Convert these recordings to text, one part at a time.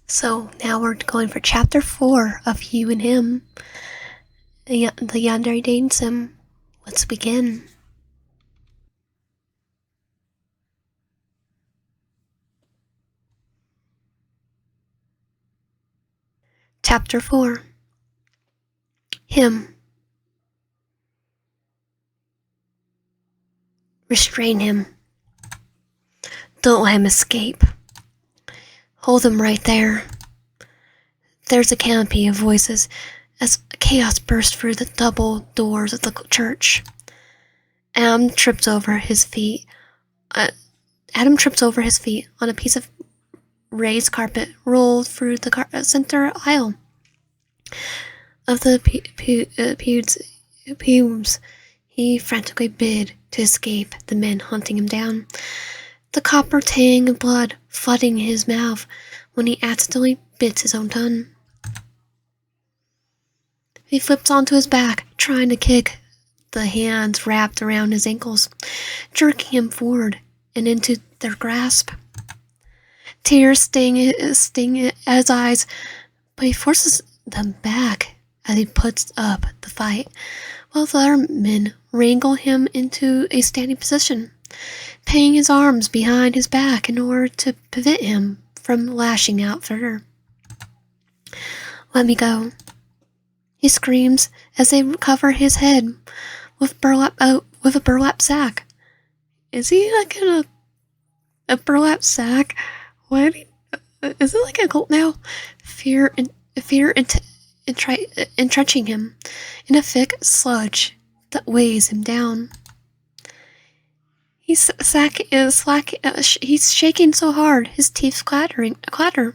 So now we're going for chapter 4 of You and Him, the Yandere dating sim. Let's begin. Chapter 4. Him. Restrain him. Don't let him escape. Hold him right there. There's a canopy of voices as chaos bursts through the double doors of the church. Adam trips over his feet on a piece of raised carpet rolled through the center aisle of the pews. He frantically bid to escape the men hunting him down, the copper tang of blood flooding his mouth when he accidentally bits his own tongue. He flips onto his back, trying to kick the hands wrapped around his ankles, jerking him forward and into their grasp. Tears sting at his eyes, but he forces them back as he puts up the fight, while the other men wrangle him into a standing position, pinning his arms behind his back in order to prevent him from lashing out further. "Let me go," he screams as they cover his head with a burlap sack. Is he like in a burlap sack? What? Is it like a cult now? Fear entrenching him in a thick sludge that weighs him down. He's shaking so hard his teeth clatter.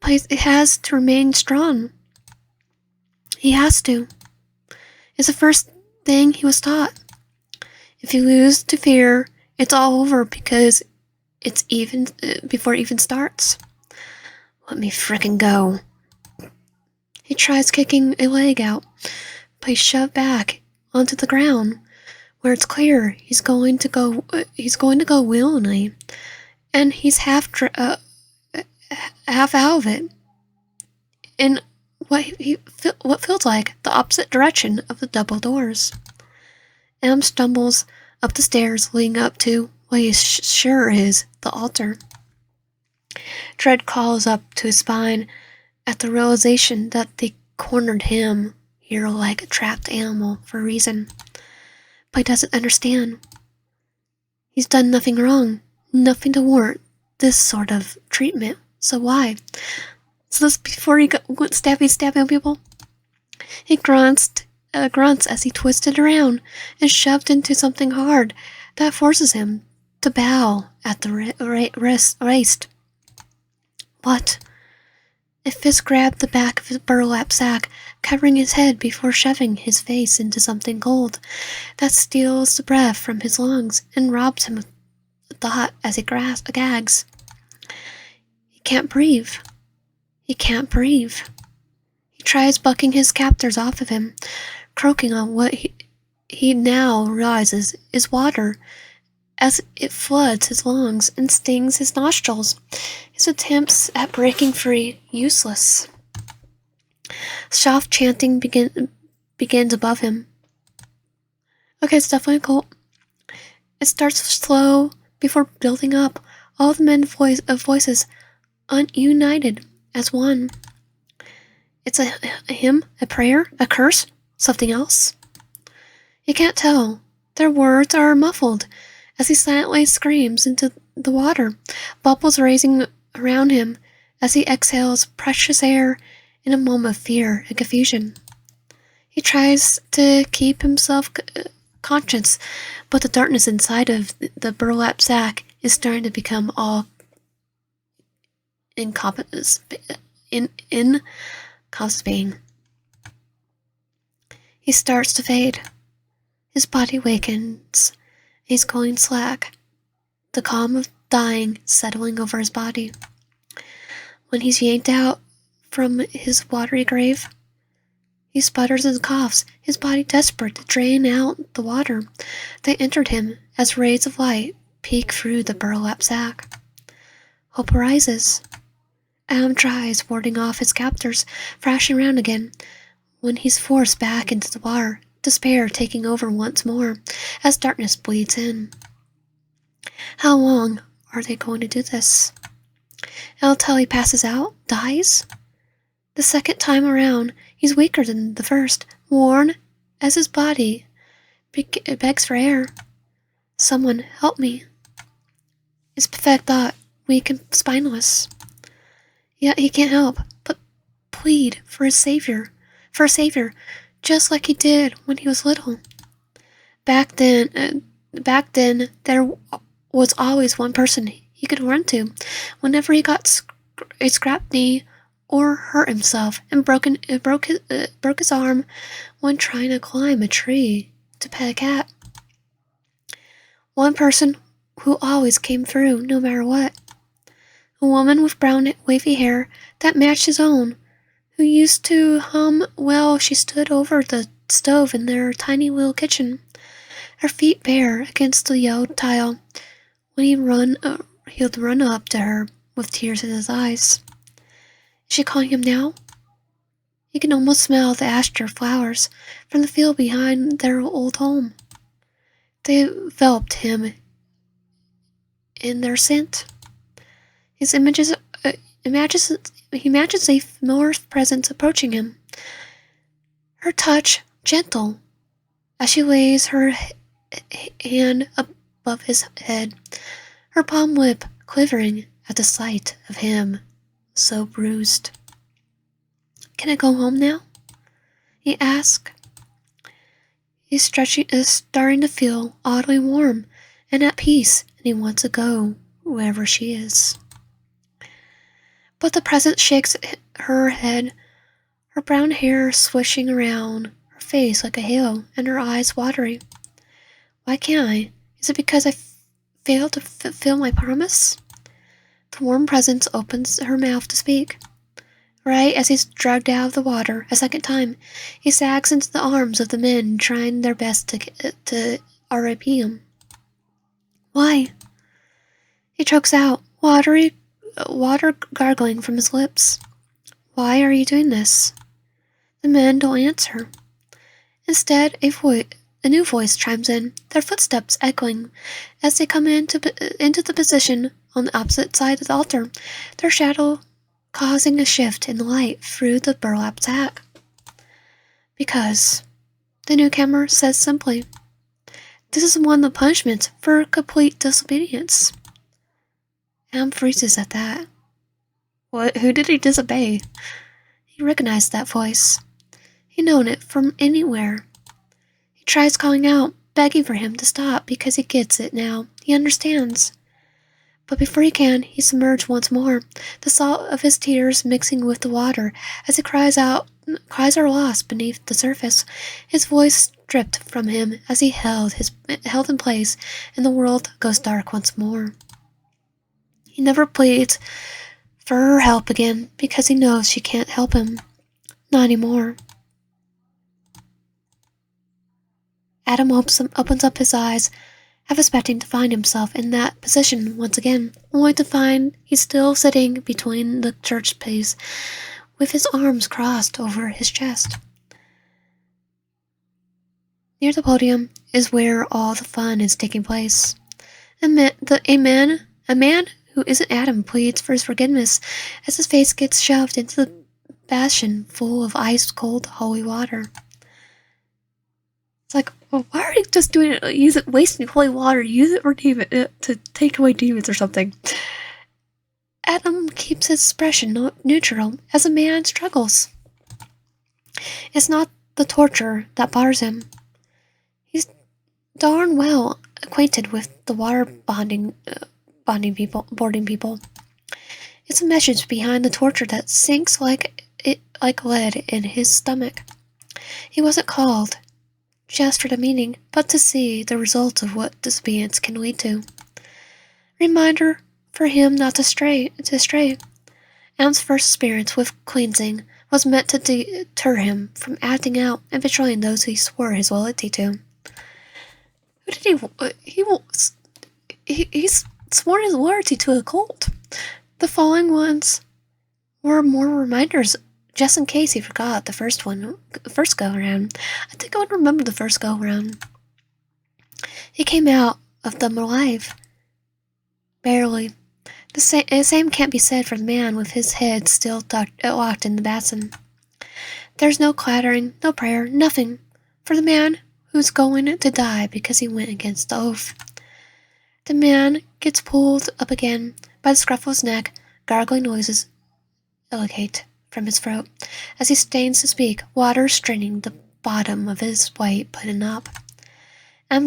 But he has to remain strong. He has to. It's the first thing he was taught. If you lose to fear, it's all over before it even starts. Let me frickin' go. He tries kicking a leg out, but he's shoved back onto the ground, where it's clear he's going to go willingly, and he's half out of it, in what feels like the opposite direction of the double doors. Adam stumbles up the stairs leading up to what he sure is the altar. Dread calls up to his spine at the realization that they cornered him here like a trapped animal for a reason. But he doesn't understand. He's done nothing wrong, nothing to warrant this sort of treatment. So why? So this before he went stabbing people? He grunts as he twisted around and shoved into something hard that forces him to bow at the waist. What? A fist grabbed the back of his burlap sack, covering his head before shoving his face into something cold that steals the breath from his lungs and robs him of thought as he gags. He can't breathe. He can't breathe. He tries bucking his captors off of him, croaking on what he now realizes is water as it floods his lungs and stings his nostrils. His attempts at breaking free useless. Soft chanting begins above him. Okay, it's definitely a cult. It starts slow before building up, all the men's voices united as one. It's a hymn, a prayer, a curse, something else. You can't tell. Their words are muffled as he silently screams into the water, bubbles raising around him as he exhales precious air in a moment of fear and confusion. He tries to keep himself conscious, but the darkness inside of the burlap sack is starting to become all encompassing. He starts to fade. His body wakens. He's going slack, the calm of dying settling over his body. When he's yanked out from his watery grave, he sputters and coughs, his body desperate to drain out the water that entered him as rays of light peek through the burlap sack. Hope arises. Am tries warding off his captors, thrashing around again. When he's forced back into the water, despair taking over once more as darkness bleeds in. How long are they going to do this? Until he passes out? Dies? The second time around, he's weaker than the first, worn as his body begs for air. Someone help me. His pathetic thought, weak and spineless. Yet he can't help but plead for a savior, just like he did when he was little. Back then, there was always one person he could run to whenever he got a scrapped knee or hurt himself and broke his arm when trying to climb a tree to pet a cat. One person who always came through no matter what. A woman with brown wavy hair that matched his own, who used to hum while she stood over the stove in their tiny little kitchen, her feet bare against the yellow tile. When he'd run up to her with tears in his eyes. Is she calling him now? He can almost smell the aster flowers from the field behind their old home. They enveloped him in their scent. He imagines a familiar presence approaching him. Her touch gentle as she lays her hand above his head, her palm lip quivering at the sight of him so bruised. Can I go home now? He asked. He's starting to feel oddly warm and at peace, and he wants to go wherever she is. But the presence shakes her head, her brown hair swishing around her face like a halo, and her eyes watery. Why can't I? Is it because I failed to fulfill my promise? The warm presence opens her mouth to speak. Right as he's dragged out of the water a second time, he sags into the arms of the men trying their best to RIP him. Why? He chokes out, water gargling from his lips. Why are you doing this? The men don't answer. Instead, a new voice chimes in, their footsteps echoing as they come into the position on the opposite side of the altar, their shadow causing a shift in the light through the burlap sack. Because, the newcomer says simply, this is one of the punishments for complete disobedience. Am freezes at that. What? Who did he disobey? He recognized that voice. He'd known it from anywhere. He tries calling out, begging for him to stop because he gets it now. He understands. But before he can, he's submerged once more, the salt of his tears mixing with the water as he cries are lost beneath the surface, his voice stripped from him as he held in place, and the world goes dark once more. He never pleads for her help again because he knows she can't help him. Not anymore. Adam opens up his eyes, half expecting to find himself in that position once again, only to find he's still sitting between the church pews, with his arms crossed over his chest. Near the podium is where all the fun is taking place. A man who isn't Adam pleads for his forgiveness as his face gets shoved into the basin full of ice-cold holy water. It's like, well, why are you just doing it? Wasting holy water. Use it for to take away demons or something. Adam keeps his expression neutral as a man struggles. It's not the torture that bothers him. He's darn well acquainted with the water boarding people. It's a message behind the torture that sinks like lead in his stomach. He wasn't called just for the meaning, but to see the results of what disobedience can lead to. Reminder for him not to stray. Am's first experience with cleansing was meant to deter him from acting out and betraying those he swore his loyalty to. Who did he's sworn his loyalty to a cult. The fallen ones or more reminders just in case he forgot the first go around. I think I would remember the first go around. He came out of them alive. Barely. The same can't be said for the man with his head still locked in the basin. There's no clattering, no prayer, nothing, for the man who's going to die because he went against the oath. The man gets pulled up again by the scruff of his neck, gargling noises elicate from his throat as he strains to speak, water straining the bottom of his white button up.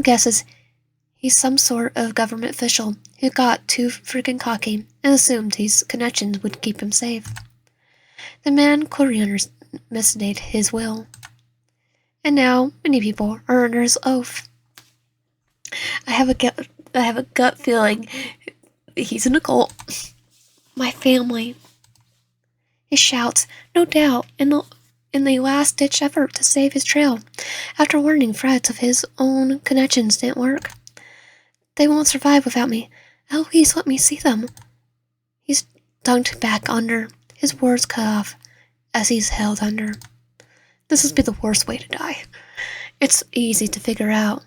Guesses he's some sort of government official who got too freaking cocky and assumed his connections would keep him safe. The man clearly misstated his will. And now many people are under his oath. I have a gut feeling he's in a cult. My family. He shouts, no doubt, in the last-ditch effort to save his trail, after warning threats of his own connections didn't work. They won't survive without me. At least let me see them. He's dunked back under, his words cut off, as he's held under. This would be the worst way to die. It's easy to figure out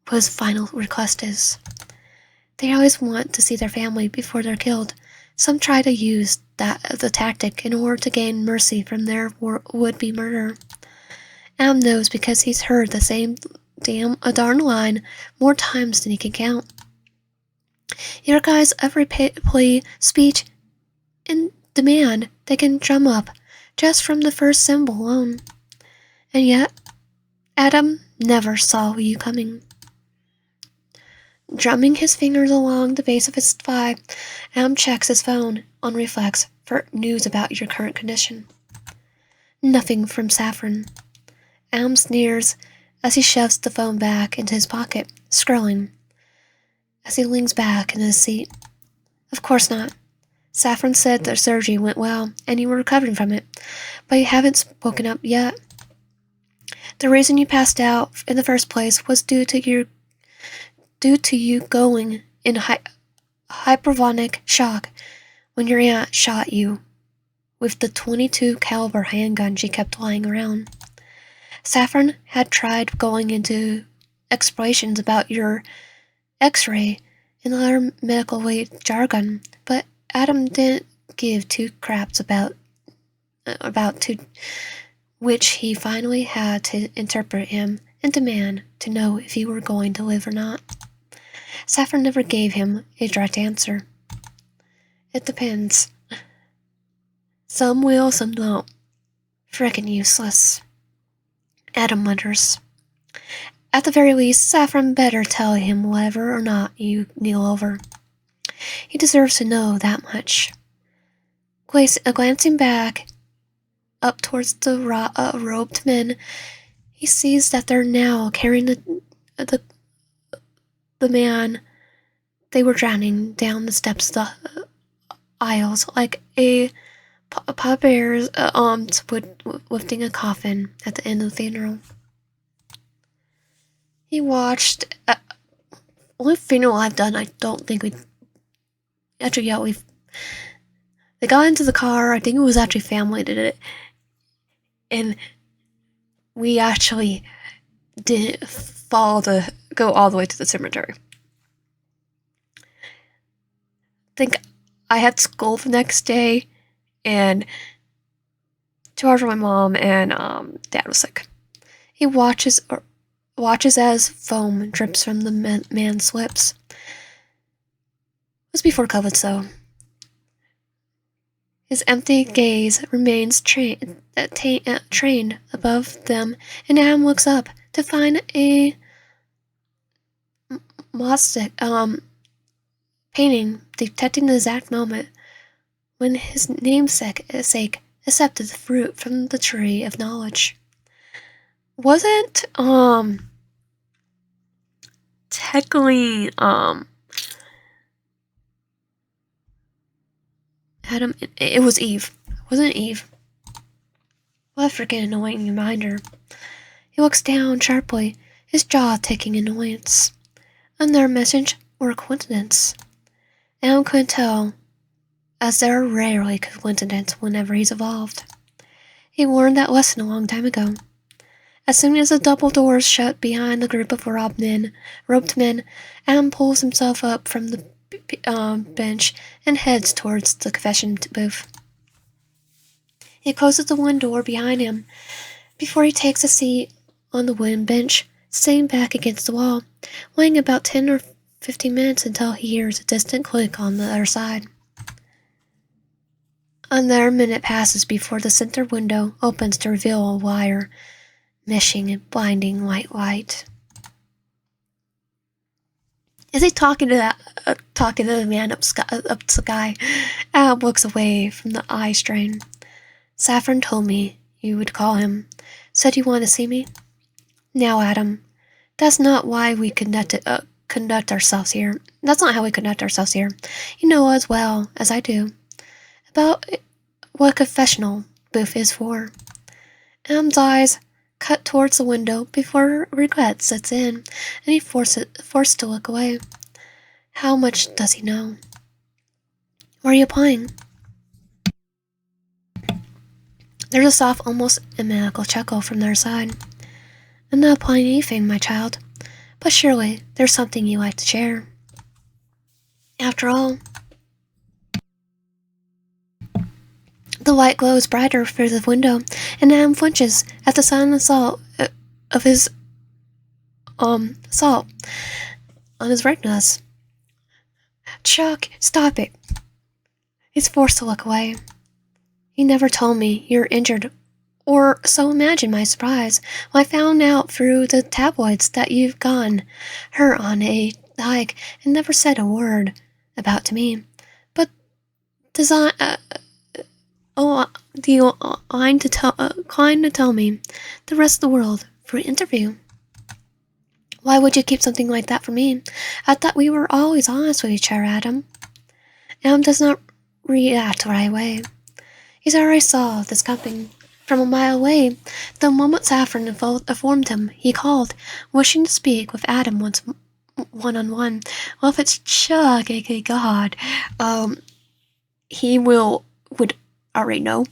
what his final request is. They always want to see their family before they're killed. Some try to use the tactic in order to gain mercy from their would-be murderer. Am knows because he's heard the same darn line more times than he can count. Your guys every plea, speech, and demand they can drum up just from the first symbol alone. And yet, Adam never saw you coming. Drumming his fingers along the base of his thigh, Adam checks his phone on reflex for news about your current condition. Nothing from Saffron. Adam sneers as he shoves the phone back into his pocket, scrolling, as he leans back in his seat. Of course not. Saffron said the surgery went well, and you were recovering from it, but you haven't spoken up yet. The reason you passed out in the first place was due to you going in hypervonic shock when your aunt shot you with the .22 caliber handgun she kept lying around. Saffron had tried going into explorations about your X-ray and other medical jargon, but Adam didn't give two craps about to which he finally had to interpret him and demand to know if he were going to live or not. Saffron never gave him a direct answer. It depends. Some will, some don't. Frickin' useless. Adam mutters. At the very least, Saffron better tell him whether or not you kneel over. He deserves to know that much. Glancing back up towards the robed men, he sees that they're now carrying the man they were drowning down the steps of the aisles like a pallbearer's arms lifting a coffin at the end of the funeral. He watched. Only funeral I've done, I don't think we. Actually, yeah, They got into the car. I think it was actually family did it, and we actually didn't go all the way to the cemetery. I think I had school the next day, and 2 hours for my mom, and Dad was sick. He watches as foam drips from the man's lips. It was before COVID, so his empty gaze remains trained above them, and Adam looks up to find a Mostic painting detecting the exact moment when his namesake accepted the fruit from the tree of knowledge. Wasn't technically Adam, it was Eve. Wasn't it Eve? What a freaking annoying reminder. He looks down sharply, his jaw ticking annoyance. Another message or a coincidence? Adam couldn't tell as there are rarely coincidences whenever he's evolved. He learned that lesson a long time ago. As soon as the double doors shut behind the group of roped men, Adam pulls himself up from the bench and heads towards the confession booth. He closes the one door behind him before he takes a seat on the wooden bench, sitting back against the wall, waiting about 10 or 15 minutes until he hears a distant click on the other side. Another minute passes before the center window opens to reveal a wire meshing in blinding white light. Is he talking to the man up the sky? Adam looks away from the eye strain. Saffron told me you would call him. Said you want to see me? Now, Adam, that's not why we conduct ourselves here. That's not how we conduct ourselves here. You know as well as I do about what confessional booth is for. Adam's eyes cut towards the window before regret sets in, and he forced to look away. How much does he know? Where are you applying? There's a soft, almost maniacal chuckle from their side. I'm not applying anything, my child, but surely there's something you like to share. After all, the light glows brighter through the window, and Adam flinches at the sound of his salt on his retinas. Chuck, stop it. He's forced to look away. You never told me you're injured, or so imagine my surprise when I found out through the tabloids that you've gone hurt on a hike and never said a word about to me. But do you inclined to tell me the rest of the world for an interview? Why would you keep something like that from me? I thought we were always honest with each other, Adam. Adam does not react right away. He's already saw this coming from a mile away. The moment Saffron informed him, he called, wishing to speak with Adam once one-on-one. Well, if it's Chuck, aka God, he would already know.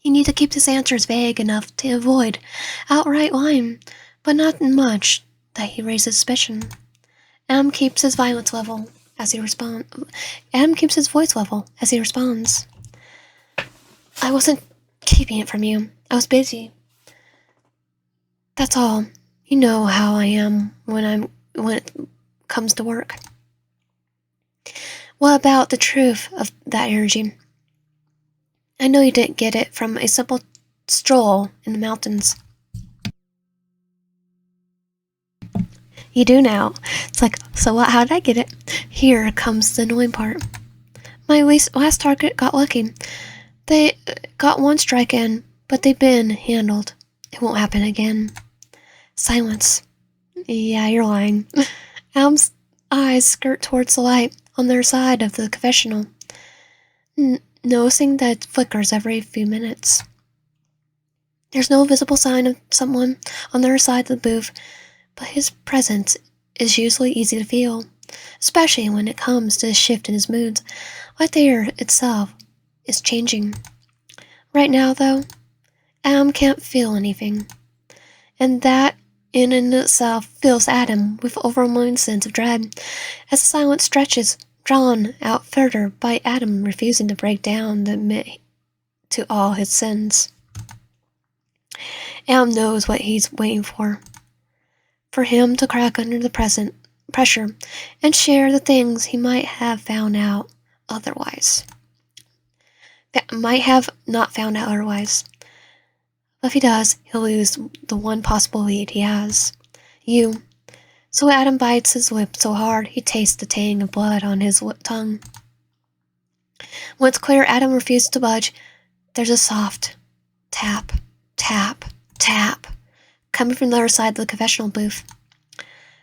You need to keep his answers vague enough to avoid outright lying, but not much that he raises suspicion. Adam keeps his voice level as he responds. I wasn't keeping it from you. I was busy. That's all. You know how I am when it comes to work. What about the truth of that energy? I know you didn't get it from a simple stroll in the mountains. You do now. It's like, so what? How did I get it? Here comes the annoying part. My last target got lucky. They got one strike in, but they've been handled. It won't happen again. Silence. Yeah, you're lying. Adam's eyes skirt towards the light on their side of the confessional, noticing that it flickers every few minutes. There's no visible sign of someone on their side of the booth, but his presence is usually easy to feel, especially when it comes to a shift in his moods, like the air itself is changing. Right now, though, Adam can't feel anything, and that in and itself fills Adam with overwhelming sense of dread, as the silence stretches, drawn out further by Adam refusing to break down the admit to all his sins. Adam knows what he's waiting for him to crack under the present pressure and share the things he might have found out otherwise. That might have not found out otherwise. But if he does, he'll lose the one possible lead he has. You. So Adam bites his lip so hard he tastes the tang of blood on his tongue. When it's clear Adam refuses to budge, there's a soft tap, tap, tap, coming from the other side of the confessional booth.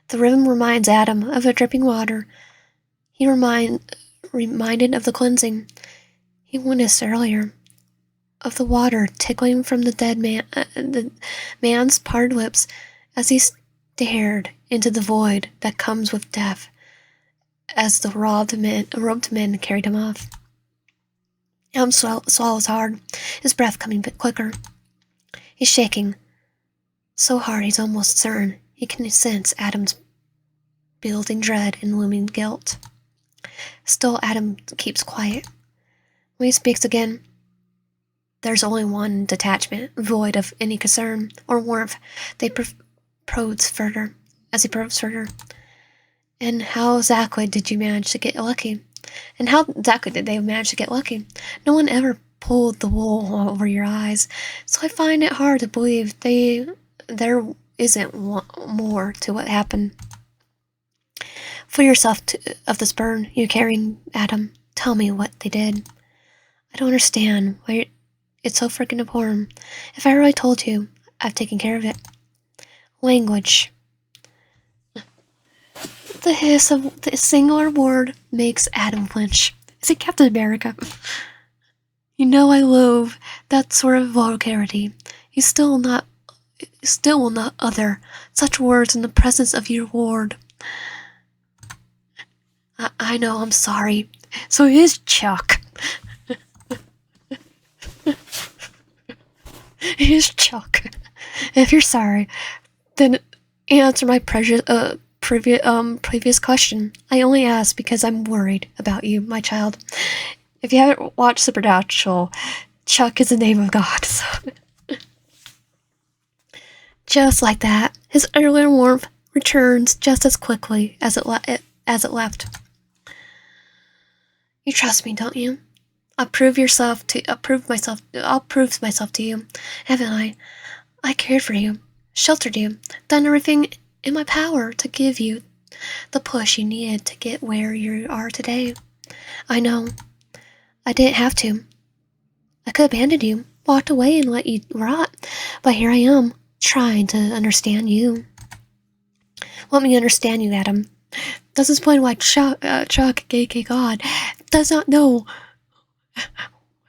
The rhythm reminds Adam of the dripping water. He reminded of the cleansing he witnessed earlier, of the water tickling from the man's parted lips as he stared into the void that comes with death. as the robed men carried him off. Adam swallows hard, his breath coming a bit quicker. He's shaking so hard he's almost certain he can sense Adam's building dread and looming guilt. Still, Adam keeps quiet. When he speaks again, there's only one detachment, void of any concern or warmth. He probes further. And how exactly did you manage to get lucky? And how exactly did they manage to get lucky? No one ever pulled the wool over your eyes, so I find it hard to believe there isn't more to what happened. For yourself of this burn you're carrying, Adam. Tell me what they did. I don't understand why it's so freaking important. If I really told you, I've taken care of it. Language. The hiss of the singular word makes Adam flinch. Is it Captain America? You know I loathe that sort of vulgarity. You still will not utter such words in the presence of your ward. I know, I'm sorry. So it is Chuck. It is Chuck. If you're sorry, then answer my previous question. I only ask because I'm worried about you, my child. If you haven't watched Supernatural, Chuck is the name of God. So. Just like that, his earlier warmth returns just as quickly as it left. You trust me, don't you? I'll prove myself to you, haven't I? I cared for you, sheltered you, done everything in my power to give you the push you needed to get where you are today. I know. I didn't have to. I could have abandoned you, walked away and let you rot, but here I am, trying to understand you. Let me understand you, Adam. Does explain why Chuck, aka God, does not know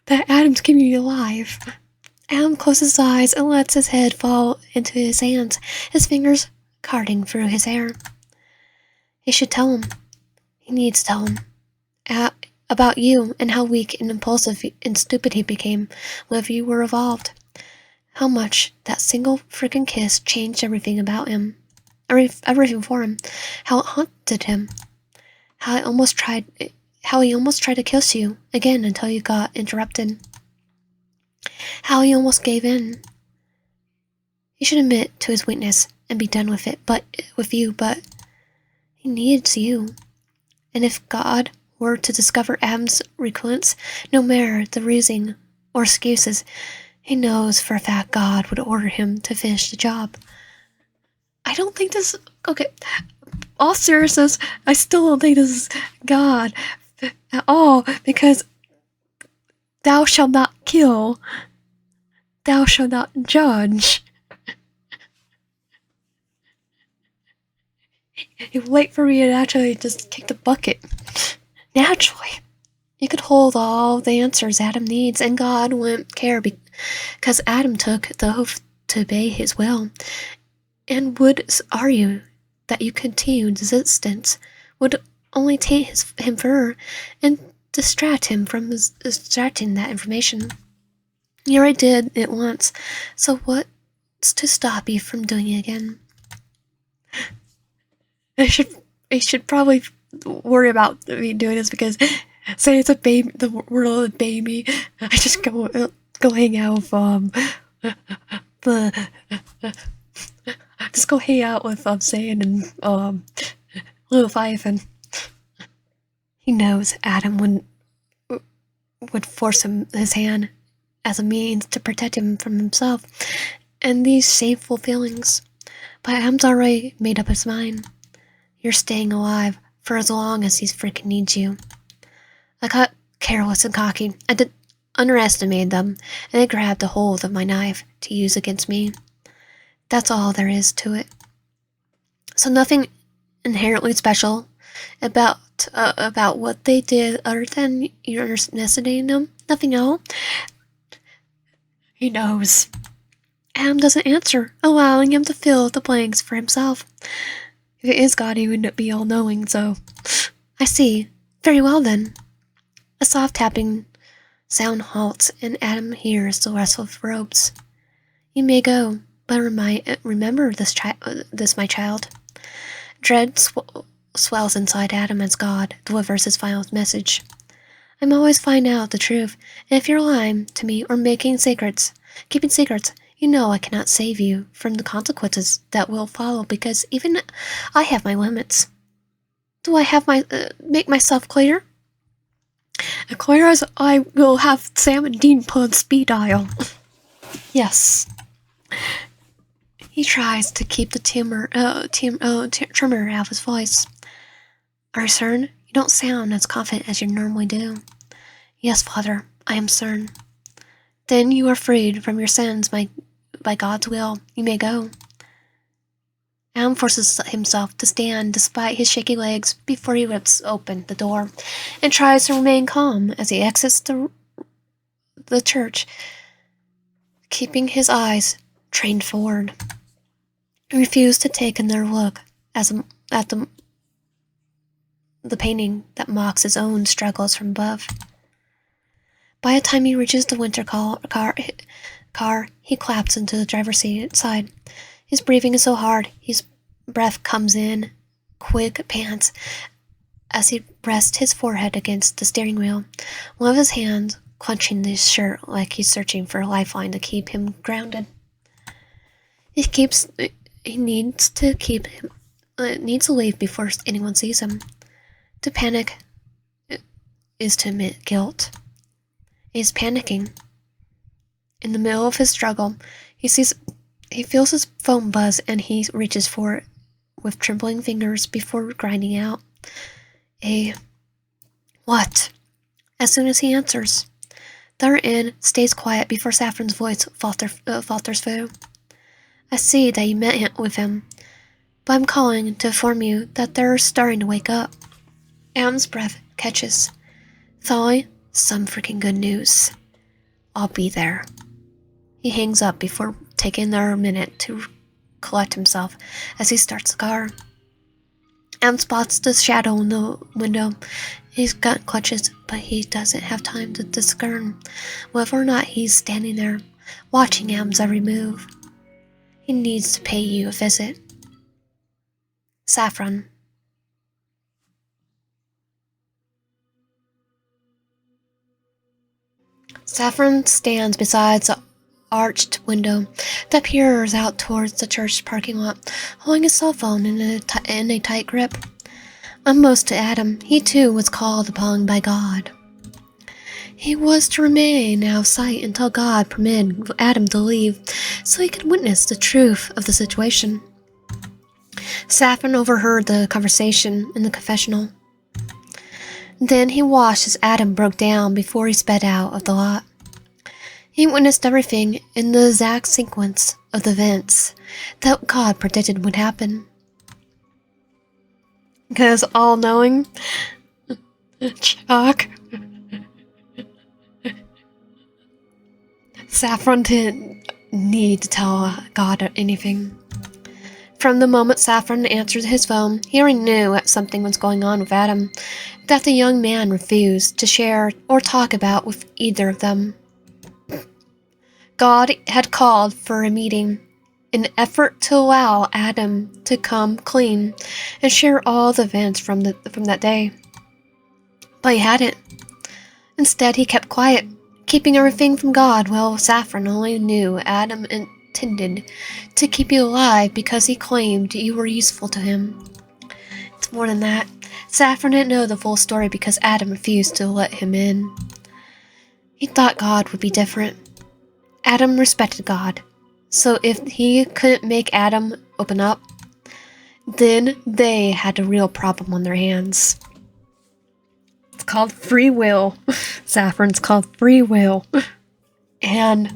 that Adam's keeping you alive. Adam closes his eyes and lets his head fall into his hands, his fingers carting through his hair. He should tell him. He needs to tell him. About you and how weak and impulsive and stupid he became whenever you were evolved. How much that single frickin' kiss changed everything about him. Everything for him. How it haunted him. How he almost tried to kiss you again until you got interrupted. How he almost gave in. He should admit to his weakness and be done with it, but he needs you. And if God were to discover Adam's recurrence, no matter the reason or excuses, he knows for a fact God would order him to finish the job. I don't think this... Okay, all seriousness, I still don't think this is God at all, because thou shalt not kill, thou shalt not judge. You wait for me to actually just kick the bucket. Naturally. You could hold all the answers Adam needs, and God wouldn't care because Adam took the oath to obey his will, and would argue that your continued existence would only taint him further and distract him from extracting that information. You already did it once, so what's to stop you from doing it again? I should probably worry about me doing this, because say it's a baby, the world of baby, I just go hang out with just go hang out with Sam and Little Fife, and he knows Adam would force his hand as a means to protect him from himself and these shameful feelings. But Adam's already made up his mind. You're staying alive for as long as he freaking needs you. I got careless and cocky. I did underestimate them, and they grabbed a hold of my knife to use against me. That's all there is to it. So nothing inherently special about what they did other than you're underestimating them. Nothing at all. He knows. Adam doesn't answer, allowing him to fill the blanks for himself. If it is God, he would be all-knowing, so I see. Very well then. A soft tapping sound halts, and Adam hears the rustle of robes. You may go, but remember this, my child. Dread swells inside Adam as God delivers his final message. I'm always finding out the truth, and if you're lying to me or keeping secrets, you know I cannot save you from the consequences that will follow, because even I have my limits. Do I have make myself clear? Clear as I will have Sam and Dean put on speed dial. Yes. He tries to keep the tremor out of his voice. Are you certain? You don't sound as confident as you normally do. Yes, Father, I am certain. Then you are freed from your sins by God's will. You may go. Adam forces himself to stand despite his shaky legs before he rips open the door and tries to remain calm as he exits the church, keeping his eyes trained forward. He refused to take another look at the painting that mocks his own struggles from above. By the time he reaches the winter car, he collapses into the driver's seat side. His breathing is so hard, his breath comes in quick pants as he rests his forehead against the steering wheel, one of his hands clenching his shirt like he's searching for a lifeline to keep him grounded. He needs to leave before anyone sees him. To panic is to admit guilt. He's panicking. In the middle of his struggle, he feels his phone buzz, and he reaches for it with trembling fingers before grinding out what? As soon as he answers. The other end stays quiet before Saffron's voice falters through. I see that you met with him, but I'm calling to inform you that they're starting to wake up. Adam's breath catches. Finally, some freaking good news. I'll be there. He hangs up before taking another minute to collect himself as he starts the car. Adam spots the shadow in the window. His gut clutches, but he doesn't have time to discern whether or not he's standing there, watching Adam's every move. He needs to pay you a visit. Saffron. Saffron stands beside the arched window that peers out towards the church parking lot, holding his cell phone in a tight grip. Unbeknownst to Adam, he too was called upon by God. He was to remain out of sight until God permitted Adam to leave, so he could witness the truth of the situation. Saffron overheard the conversation in the confessional. Then he watched as Adam broke down before he sped out of the lot. He witnessed everything in the exact sequence of the events that God predicted would happen. Because all-knowing, Chuck, Saffron didn't need to tell God anything. From the moment Saffron answered his phone, he already knew that something was going on with Adam that the young man refused to share or talk about with either of them. God had called for a meeting, in an effort to allow Adam to come clean and share all the events from that day. But he hadn't. Instead, he kept quiet, keeping everything from God, while Saffron only knew Adam intended to keep you alive because he claimed you were useful to him. It's more than that. Saffron didn't know the full story because Adam refused to let him in. He thought God would be different. Adam respected God, so if he couldn't make Adam open up, then they had a real problem on their hands. It's called free will. Saffron's called free will. And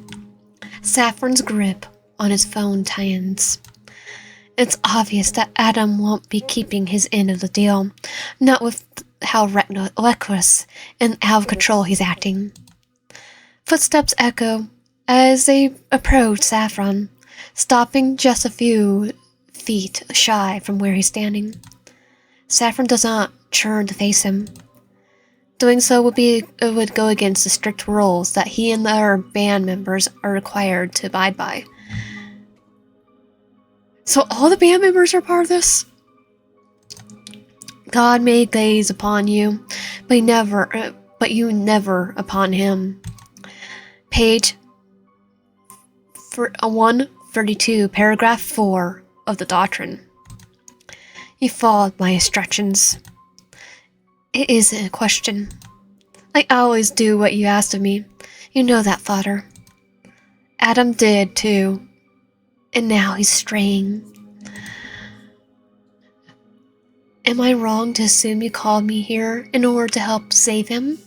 Saffron's grip on his phone tightens. It's obvious that Adam won't be keeping his end of the deal, not with how reckless and out of control he's acting. Footsteps echo as they approach Saffron, stopping just a few feet shy from where he's standing. Saffron does not churn to face him. Doing so would go against the strict rules that he and the other band members are required to abide by. So all the band members are part of this? God may gaze upon you, but you never upon him. Page 132, paragraph 4 of the Doctrine. You followed my instructions. It isn't a question. I always do what you asked of me. You know that, Father. Adam did, too. And now he's straying. Am I wrong to assume you called me here in order to help save him?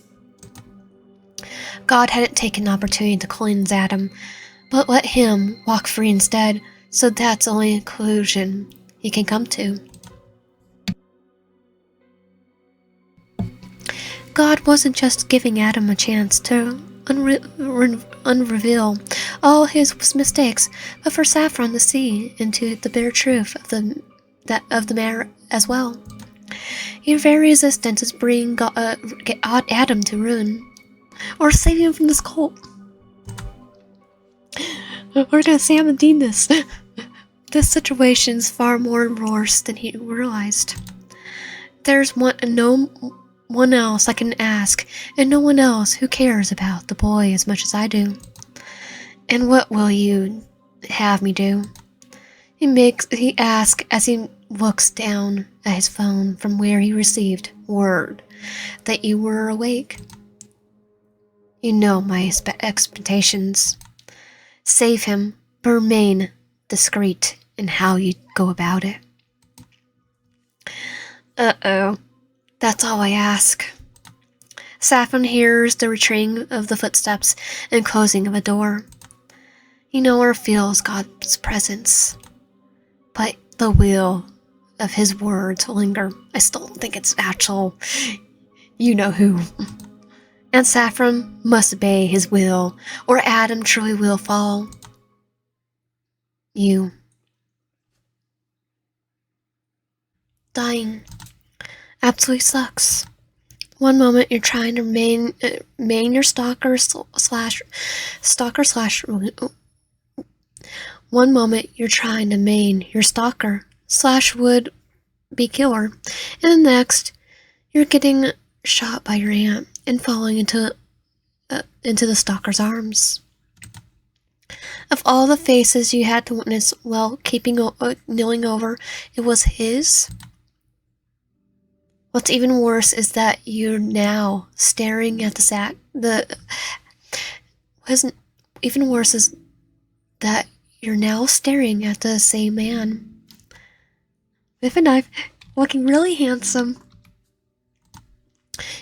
God hadn't taken the opportunity to cleanse Adam, but let him walk free instead, so that's the only conclusion he can come to. God wasn't just giving Adam a chance to unreveal all his mistakes, but for Saffron to see into the bare truth of the matter as well. Your very existence is bringing Adam to ruin, or saving him from this cult. We're gonna Sam and Dean this. This situation's far more worse than he realized. There's no one else I can ask, and no one else who cares about the boy as much as I do. And what will you have me do? He asks as he looks down at his phone from where he received word that you were awake. You know my expectations. Save him, but remain discreet in how you go about it. Uh-oh. That's all I ask. Saffron hears the retreating of the footsteps and closing of a door. He no longer feels God's presence, but the will of his words linger. I still don't think it's actual you-know-who. And Saffron must obey his will, or Adam truly will fall. You. Dying absolutely sucks. One moment you're trying to remain your stalker slash. One moment you're trying to main your stalker slash would be killer, and the next you're getting shot by your aunt and falling into the stalker's arms. Of all the faces you had to witness while kneeling over, it was his. What's even worse is that you're now staring at even worse is that you're now staring at the same man with a knife, looking really handsome.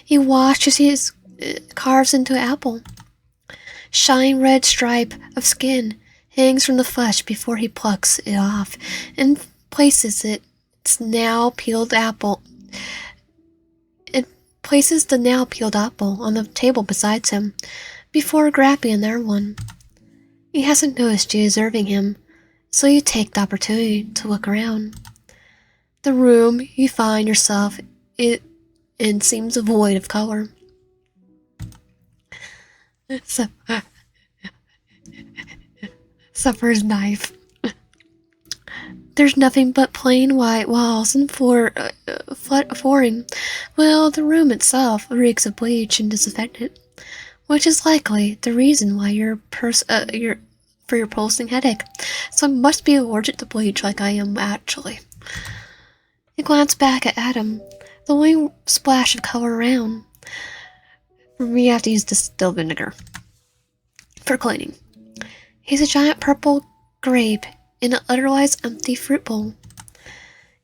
He washes his carves into an apple. Shine red stripe of skin hangs from the flesh before he plucks it off and places its now peeled apple. Places the now peeled apple on the table beside him, before grabbing another one. He hasn't noticed you observing him, so you take the opportunity to look around. The room you find yourself in seems void of color. Suffer's knife. There's nothing but plain white walls and flooring, while the room itself reeks of bleach and disinfectant, which is likely the reason why for your pulsing headache. So I must be allergic to bleach like I am actually. You glance back at Adam, the only splash of color around. For me, I have to use distilled vinegar for cleaning. He's a giant purple grape in an otherwise empty fruit bowl.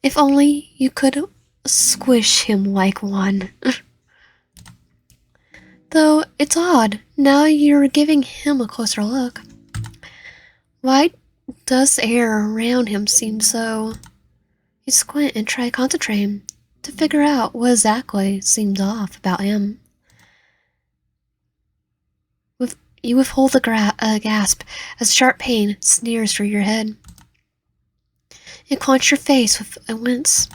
If only you could squish him like one. Though it's odd, now you're giving him a closer look. Why does the air around him seem so... You squint and try concentrating to figure out what exactly seems off about him. You withhold a gasp as sharp pain sneers through your head. You clench your face with a wince.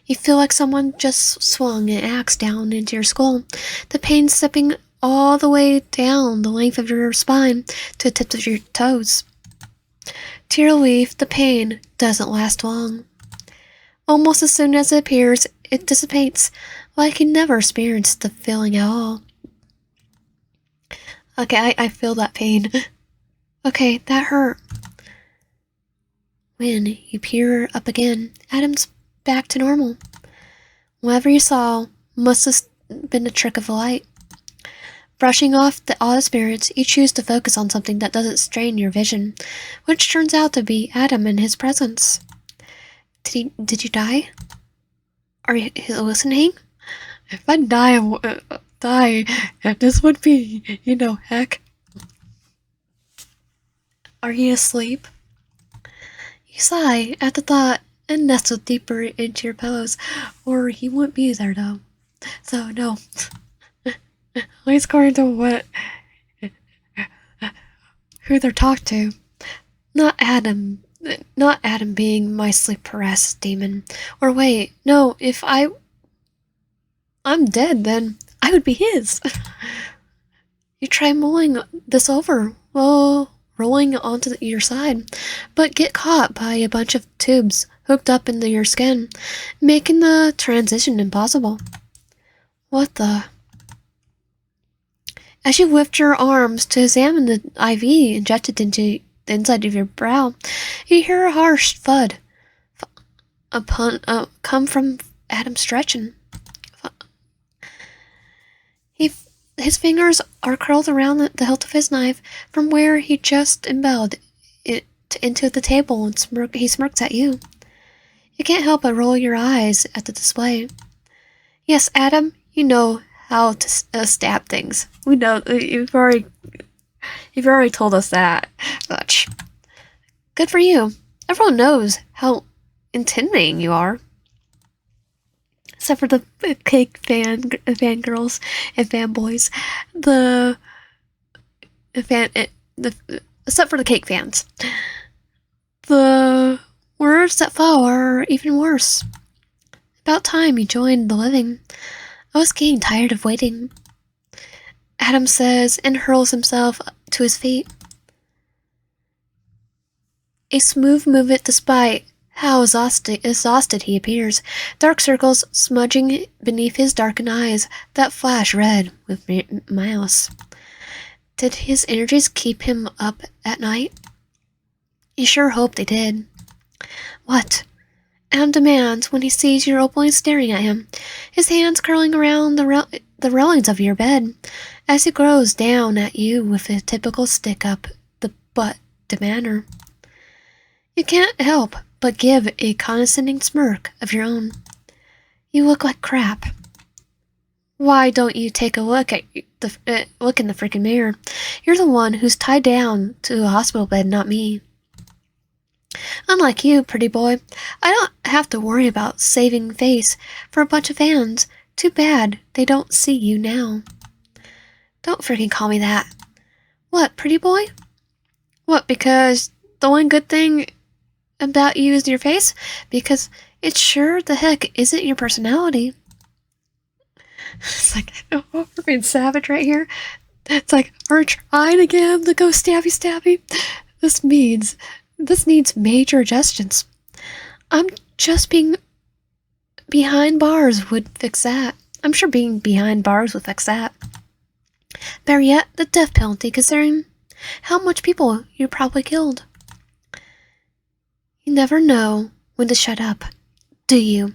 You feel like someone just swung an axe down into your skull, the pain stepping all the way down the length of your spine to the tips of your toes. To your relief, the pain doesn't last long. Almost as soon as it appears, it dissipates, like you never experienced the feeling at all. Okay, I feel that pain. Okay, that hurt. When you peer up again, Adam's back to normal. Whatever you saw must have been a trick of the light. Brushing off the odd spirits, you choose to focus on something that doesn't strain your vision, which turns out to be Adam and his presence. Did you die? Are you listening? If I die, this would be, heck. Are you asleep? You sigh at the thought and nestle deeper into your pillows, or he wouldn't be there though. So no. At least according to who they're talked to. Not Adam being my sleep harassed demon. Or wait, no, if I'm dead, then I would be his. You try mulling this over, well, rolling onto your side, but get caught by a bunch of tubes hooked up into your skin, making the transition impossible. What the? As you lift your arms to examine the IV injected into the inside of your brow, you hear a harsh thud come from Adam stretching. His fingers are curled around the hilt of his knife from where he just impaled it into the table, and he smirks at you. You can't help but roll your eyes at the display. Yes, Adam, you know how to stab things. We know, you've already told us that much. Good for you. Everyone knows how intimidating you are. Except for the cake fangirls and fanboys. Except for the cake fans. The words that follow are even worse. About time you joined the living. I was getting tired of waiting. Adam says and hurls himself to his feet. A smooth movement despite how exhausted he appears, dark circles smudging beneath his darkened eyes that flash red with malice. Did his energies keep him up at night? You sure hope they did. What? Adam demands when he sees you openly staring at him, his hands curling around the railings of your bed, as he grows down at you with a typical stick up the butt demanner. You can't help but give a condescending smirk of your own. You look like crap. Why don't you take a look in the freaking mirror? You're the one who's tied down to a hospital bed, not me. Unlike you, pretty boy, I don't have to worry about saving face for a bunch of fans. Too bad they don't see you now. Don't freaking call me that. What, pretty boy? What, because the one good thing about you is your face? Because it sure the heck isn't your personality. It's like, oh, we're being savage right here. It's like, we're trying again to go stabby. This needs major adjustments. I'm just being behind bars would fix that. I'm sure being behind bars would fix that. Better yet, the death penalty, considering how much people you probably killed. You never know when to shut up, do you?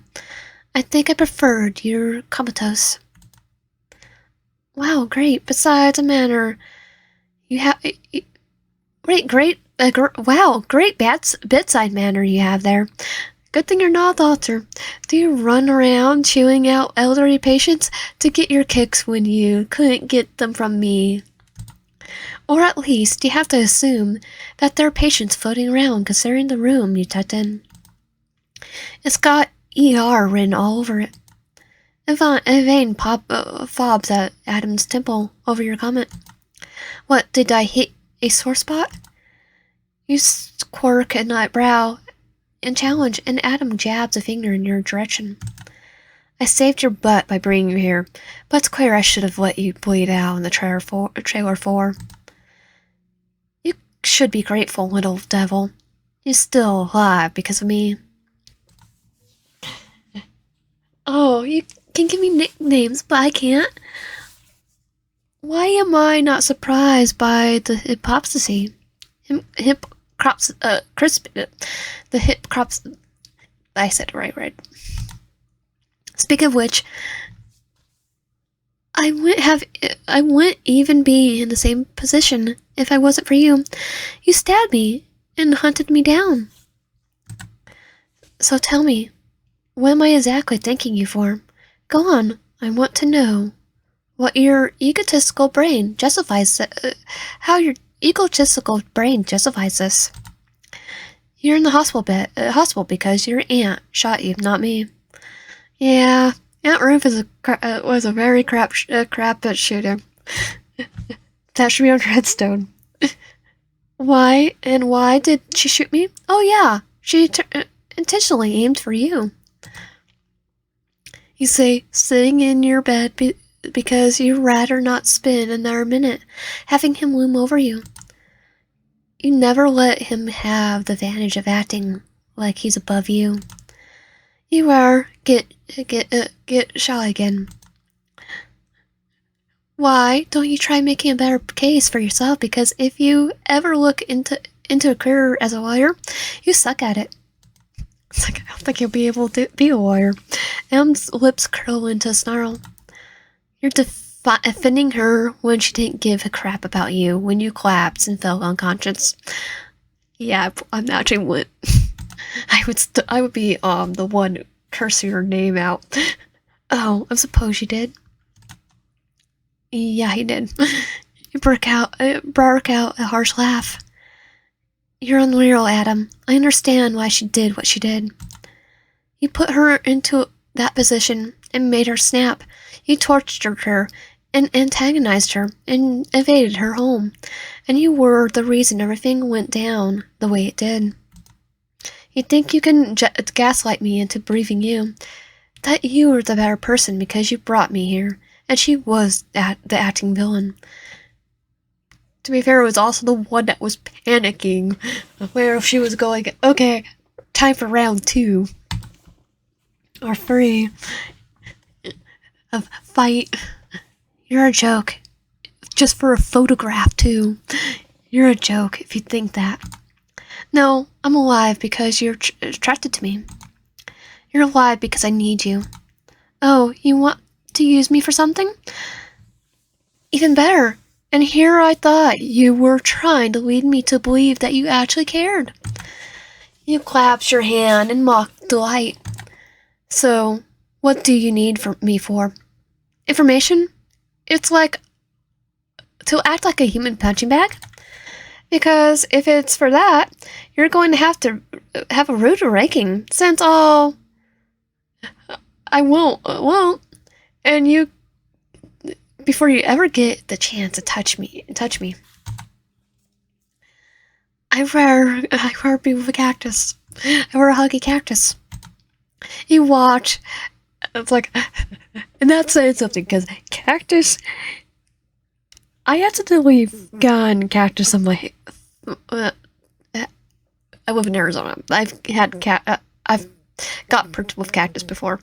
I think I preferred your comatose. Wow, great. Besides a manner, you have great bedside manner you have there. Good thing you're not a doctor. Do you run around chewing out elderly patients to get your kicks when you couldn't get them from me? Or at least you have to assume that there are patients floating around considering the room you tucked in. It's got ER written all over it. Yvain fobs at Adam's temple over your comment. What, did I hit a sore spot? You quirk an eyebrow and challenge, and Adam jabs a finger in your direction. I saved your butt by bringing you here, but it's clear I should have let you bleed out in the trailer 4. You should be grateful, little devil. You're still alive because of me. Oh, you can give me nicknames, but I can't. Why am I not surprised by the hypopsy? Hip crops, crisp, the hip crops. I said it right. Speak of which, I wouldn't even be in the same position if I wasn't for you. You stabbed me and hunted me down. So tell me, what am I exactly thanking you for? Go on, I want to know what your egotistical brain justifies. How your egotistical brain justifies this. You're in the hospital because your aunt shot you, not me. Yeah, Aunt Ruth was a very crap shooter. That should be on Redstone. Why did she shoot me? Oh yeah, she intentionally aimed for you. You say, sitting in your bed because you'd rather not spend another minute having him loom over you. You never let him have the advantage of acting like he's above you. You are get shy again. Why don't you try making a better case for yourself? Because if you ever look into a career as a lawyer, you suck at it. It's like, I don't think you'll be able to be a lawyer. Em's lips curl into a snarl. You're defending her when she didn't give a crap about you when you collapsed and fell unconscious. Yeah, I'm actually would. I would be the one cursing her name out. Oh, I suppose you did. Yeah, he did. He broke out a harsh laugh. You're unreal, Adam. I understand why she did what she did. You put her into that position and made her snap. You tortured her and antagonized her and evaded her home. And you were the reason everything went down the way it did. You think you can gaslight me into believing you, that you were the better person because you brought me here, and she was the acting villain. To be fair, it was also the one that was panicking, where she was going, okay, time for round 2. Or 3. Of fight. You're a joke. Just for a photograph, too. You're a joke if you think that. No, I'm alive because you're attracted to me. You're alive because I need you. Oh, you want to use me for something? Even better. And here I thought you were trying to lead me to believe that you actually cared. You clapped your hand in mock delight. So, what do you need me for? Information? It's like to act like a human punching bag? Because if it's for that, you're going to have a rude awakening, since I won't, and you, before you ever get the chance to touch me. I wear be with a cactus. I wear a huggy cactus. You watch. It's like, and that's saying something, because cactus. I accidentally got cactus on my. I live in Arizona. I've got perked with cactus before.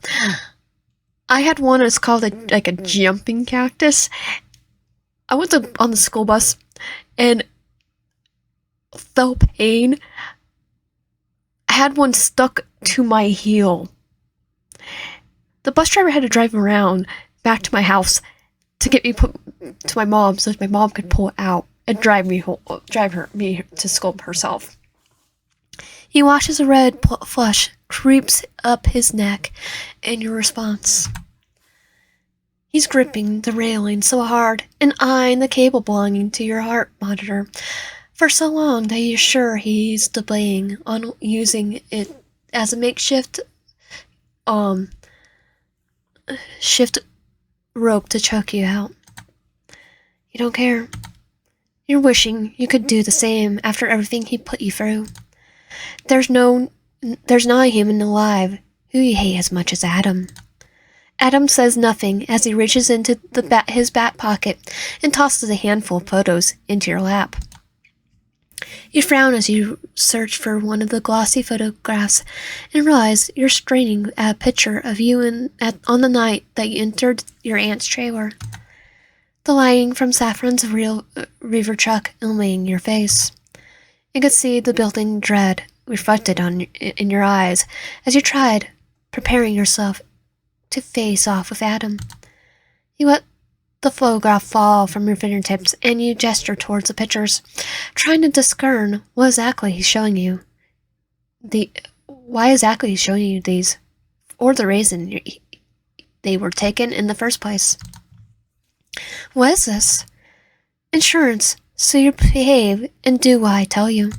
I had one that's called a jumping cactus. I went on the school bus and felt pain. I had one stuck to my heel. The bus driver had to drive around back to my house to get me put to my mom so that my mom could pull it out and drive me to school herself. He watches a red flush creeps up his neck in your response. He's gripping the railing so hard and eyeing the cable belonging to your heart monitor for so long that you're sure he's debating on using it as a makeshift shift rope to choke you out. You don't care. You're wishing you could do the same after everything he put you through. There's no There's not a human alive who you hate as much as Adam. Adam says nothing as he reaches into his back pocket and tosses a handful of photos into your lap. You frown as you search for one of the glossy photographs and realize you're straining at a picture of you on the night that you entered your aunt's trailer. The lighting from Saffron's river truck illuminating your face. You could see the building dread reflected in your eyes as you tried preparing yourself to face off with Adam. You let the photograph fall from your fingertips and you gesture towards the pictures, trying to discern what exactly he's showing you. Why exactly he's showing you these, or the reason they were taken in the first place. What is this? Insurance, so you behave and do what I tell you.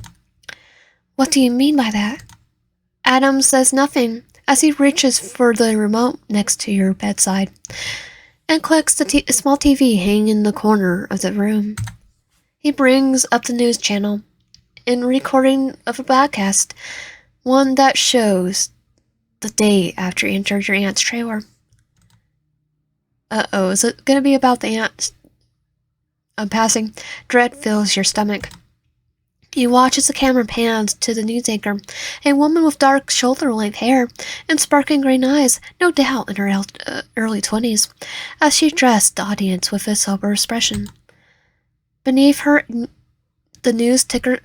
What do you mean by that? Adam says nothing as he reaches for the remote next to your bedside and clicks the small TV hanging in the corner of the room. He brings up the news channel and recording of a broadcast, one that shows the day after you entered your aunt's trailer. Uh-oh, is it going to be about the aunt passing? Dread fills your stomach. You watch as the camera pans to the news anchor, a woman with dark shoulder-length hair and sparkling green eyes, no doubt in her early 20s, as she addressed the audience with a sober expression. Beneath her, the news ticker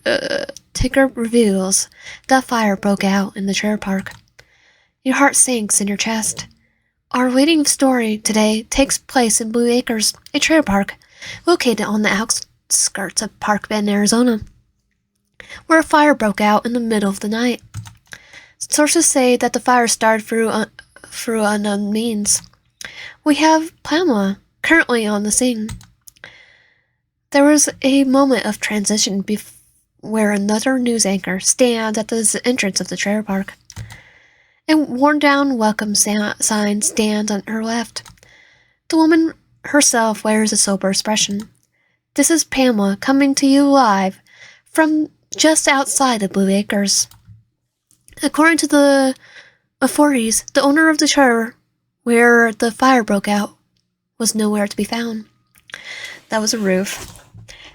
reveals that fire broke out in the trailer park. Your heart sinks in your chest. Our leading story today takes place in Blue Acres, a trailer park located on the outskirts of Park Bend, Arizona, where a fire broke out in the middle of the night. Sources say that the fire started through unknown means. We have Pamela currently on the scene. There was a moment of transition where another news anchor stands at the entrance of the trailer park. A worn-down welcome sign stands on her left. The woman herself wears a sober expression. This is Pamela coming to you live from just outside of Blue Acres. According to the authorities, the owner of the trailer where the fire broke out was nowhere to be found. That was a roof.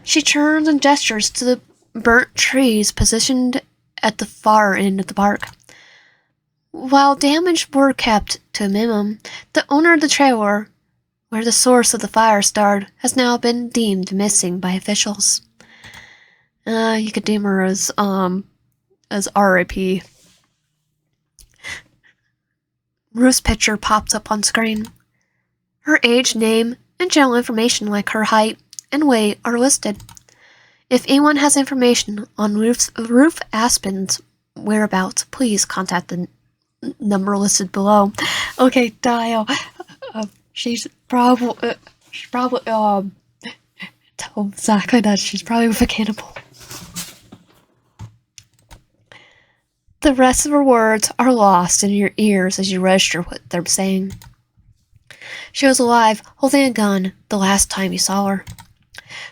She turns and gestures to the burnt trees positioned at the far end of the park. While damage were kept to a minimum, the owner of the trailer where the source of the fire started has now been deemed missing by officials. You could deem her as R.I.P. Ruth's picture pops up on screen. Her age, name, and general information like her height and weight are listed. If anyone has information on Ruth Aspen's whereabouts, please contact the number listed below. Okay, dial. She's probably tell exactly that she's probably with a cannibal. The rest of her words are lost in your ears as you register what they're saying. She was alive, holding a gun, the last time you saw her.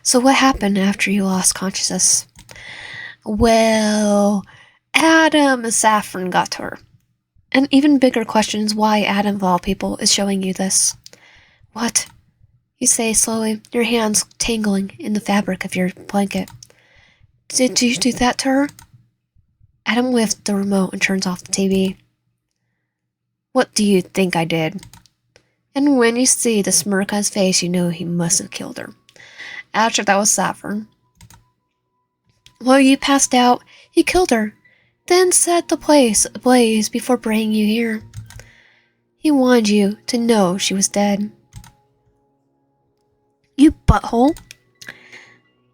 So what happened after you lost consciousness? Well, Adam and Saffron got to her. An even bigger question is why Adam, of all people, is showing you this. What? You say slowly, your hands tangling in the fabric of your blanket. Did you do that to her? Adam lifts the remote and turns off the TV. What do you think I did? And when you see the smirk on his face, you know he must have killed her. After that was Saffron. While you passed out, he killed her, then set the place ablaze before bringing you here. He wanted you to know she was dead. You butthole!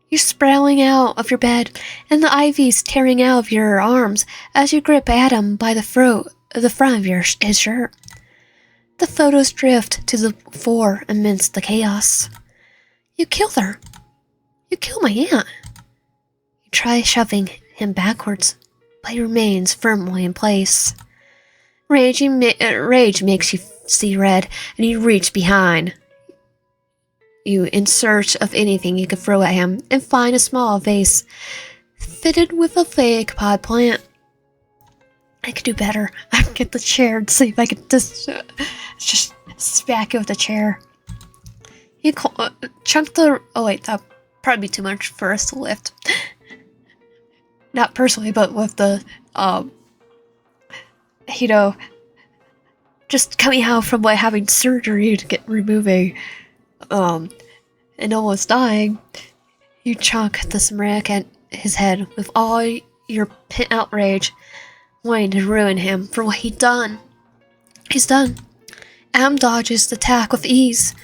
You're sprawling out of your bed, and the ivy's tearing out of your arms as you grip Adam by the front of his shirt. The photos drift to the fore amidst the chaos. You killed her. You killed my aunt. You try shoving him backwards, but he remains firmly in place. Rage makes you see red, and you reach behind you in search of anything you could throw at him and find a small vase fitted with a fake pot plant. I could do better. I could get the chair to see if I could just smack it with the chair. He chunked the. Oh wait, that'd probably be too much for us to lift. Not personally, but with the just coming out from having surgery to get removing, and almost dying. You chunk the smack at his head with all your pent outrage, wanting to ruin him for what he'd done. He's done. Am dodges the attack with ease.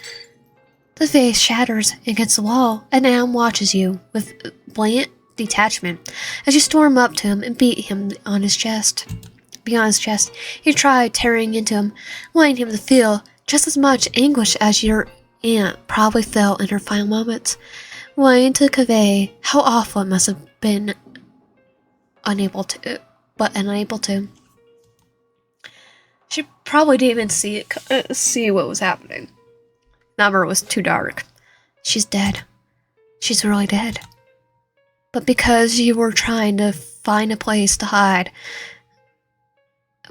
The vase shatters against the wall, and Am watches you with blatant detachment as you storm up to him and beat him on his chest. Beyond his chest, you try tearing into him, wanting him to feel just as much anguish as your aunt probably felt in her final moments, wanting to convey how awful it must have been, unable to. She probably didn't even see what was happening. Number was too dark. She's dead. She's really dead. But because you were trying to find a place to hide,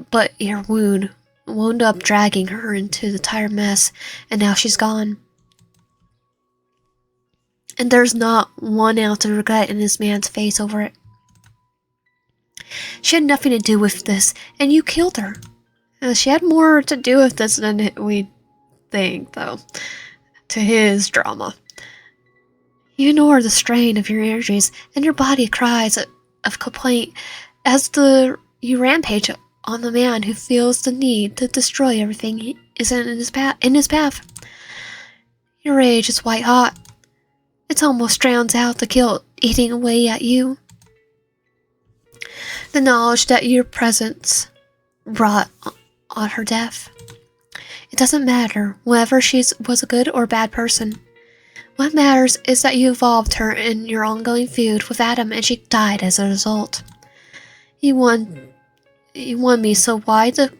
but your wound wound up dragging her into the entire mess, and now she's gone. And there's not 1 ounce of regret in this man's face over it. She had nothing to do with this, and you killed her. She had more to do with this than we think, though, to his drama. You ignore the strain of your energies, and your body cries of complaint as you rampage on the man who feels the need to destroy everything he is in his path. Your rage is white hot. It almost drowns out the guilt eating away at you. The knowledge that your presence brought on her death. It doesn't matter whether she was a good or bad person. What matters is that you involved her in your ongoing feud with Adam, and she died as a result. You won me, so why the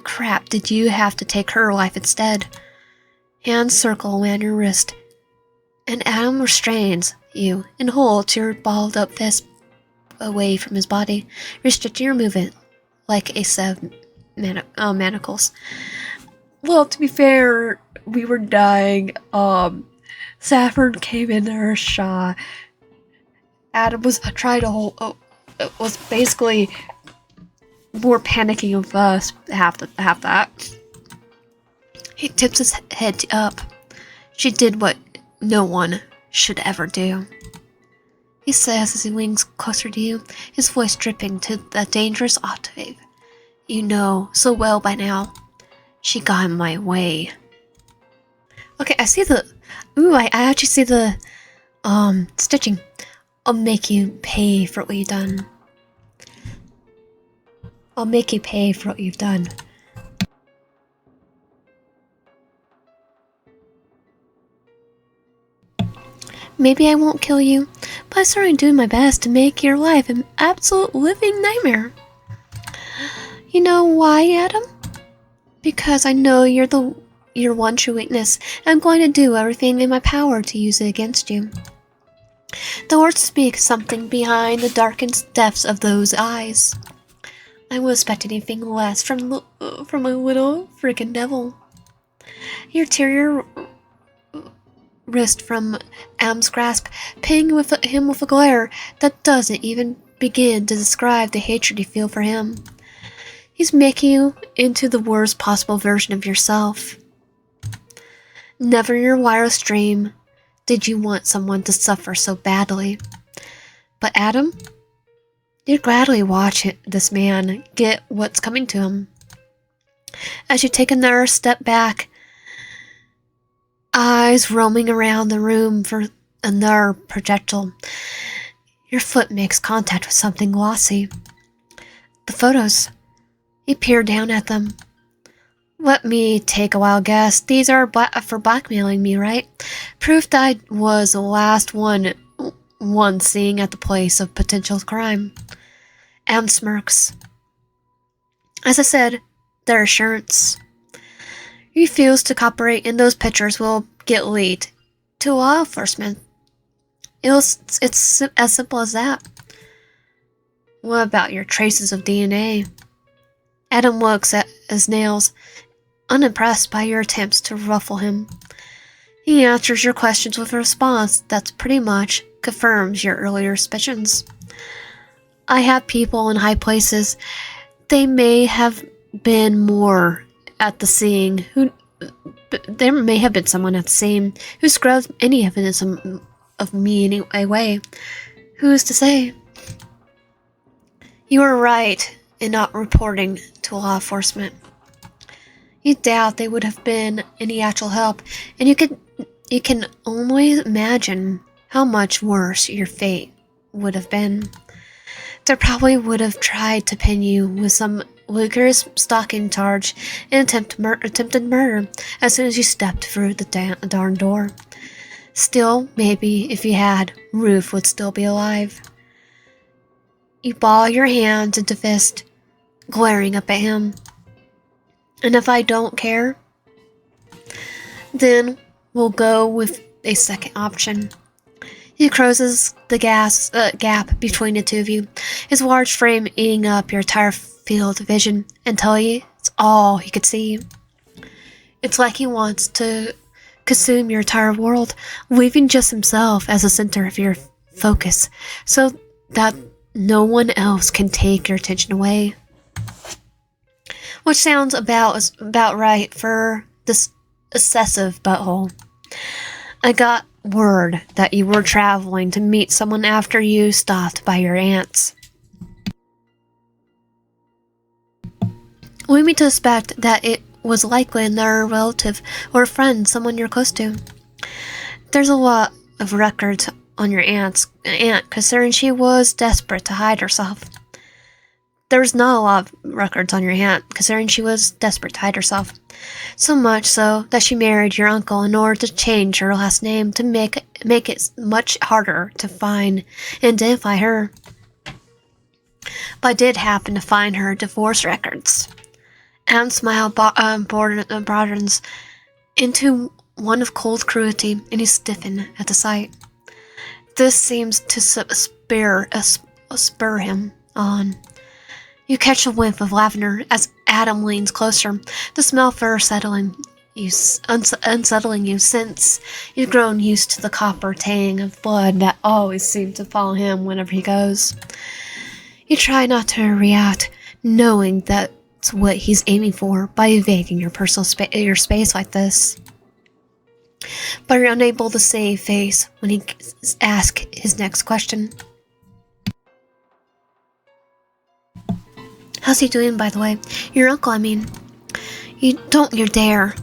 crap did you have to take her life instead? Hands circle around your wrist, and Adam restrains you and holds your balled up fist away from his body, restricting your movement like a set of manacles. Well, to be fair, we were dying. Saffron came in her shot. Adam was trying to hold. Was basically more panicking of us. Half that. He tips his head up. She did what no one should ever do. He says as he leans closer to you, his voice dripping to the dangerous octave. You know so well by now. She got in my way. Okay, I see the... Ooh, I actually see the, stitching. I'll make you pay for what you've done. I'll make you pay for what you've done. Maybe I won't kill you, but I'm certainly doing my best to make your life an absolute living nightmare. You know why, Adam? Because I know your one true weakness, and I'm going to do everything in my power to use it against you. The words speak something behind the darkened depths of those eyes. I wouldn't expect anything less from a little freaking devil. Your interior wrist from Am's grasp, ping him with a glare that doesn't even begin to describe the hatred you feel for him. He's making you into the worst possible version of yourself. Never in your wildest dream did you want someone to suffer so badly. But Adam, you'd gladly watch this man get what's coming to him. As you take another step back, eyes roaming around the room for another projectile, your foot makes contact with something glossy. The photos. You peer down at them. Let me take a wild guess. These are for blackmailing me, right? Proof that I was the last one seen at the place of potential crime. Am smirks. As I said, their assurance. Refuse to cooperate, and those pictures will get leaked to law enforcement. It's as simple as that. What about your traces of DNA? Adam looks at his nails, unimpressed by your attempts to ruffle him. He answers your questions with a response that pretty much confirms your earlier suspicions. I have people in high places. They may have been more at the scene who. There may have been someone at the scene who scrubbed any evidence of me in any way. Who's to say? You were right in not reporting to law enforcement. You doubt they would have been any actual help, and you can only imagine how much worse your fate would have been. They probably would have tried to pin you with some lucrative stalking charge and attempted murder as soon as you stepped through the darn door. Still, maybe if you had, Ruth would still be alive. You ball your hands into fist, glaring up at him. And if I don't care, then we'll go with a second option. He closes the gap between the two of you, his large frame eating up your entire field of vision until it's all he could see. It's like he wants to consume your entire world, leaving just himself as the center of your focus, so that no one else can take your attention away. Which sounds about right for this obsessive butthole. I got word that you were traveling to meet someone after you stopped by your aunt's. Lead me to suspect that it was likely another relative or a friend, someone you're close to. There's a lot of records on your aunt, considering she was desperate to hide herself. There's not a lot of records on your aunt, considering she was desperate to hide herself. So much so that she married your uncle in order to change her last name to make it much harder to find and identify her. But I did happen to find her divorce records. Adam's smile broadens into one of cold cruelty, and he stiffened at the sight. This seems to spur him on. You catch a whiff of lavender as Adam leans closer, the smell first unsettling you since you've grown used to the copper tang of blood that always seems to follow him whenever he goes. You try not to react, knowing that's what he's aiming for by evading your personal space like this. But you're unable to save face when he asks his next question. How's he doing, by the way? Your uncle, I mean. You dare.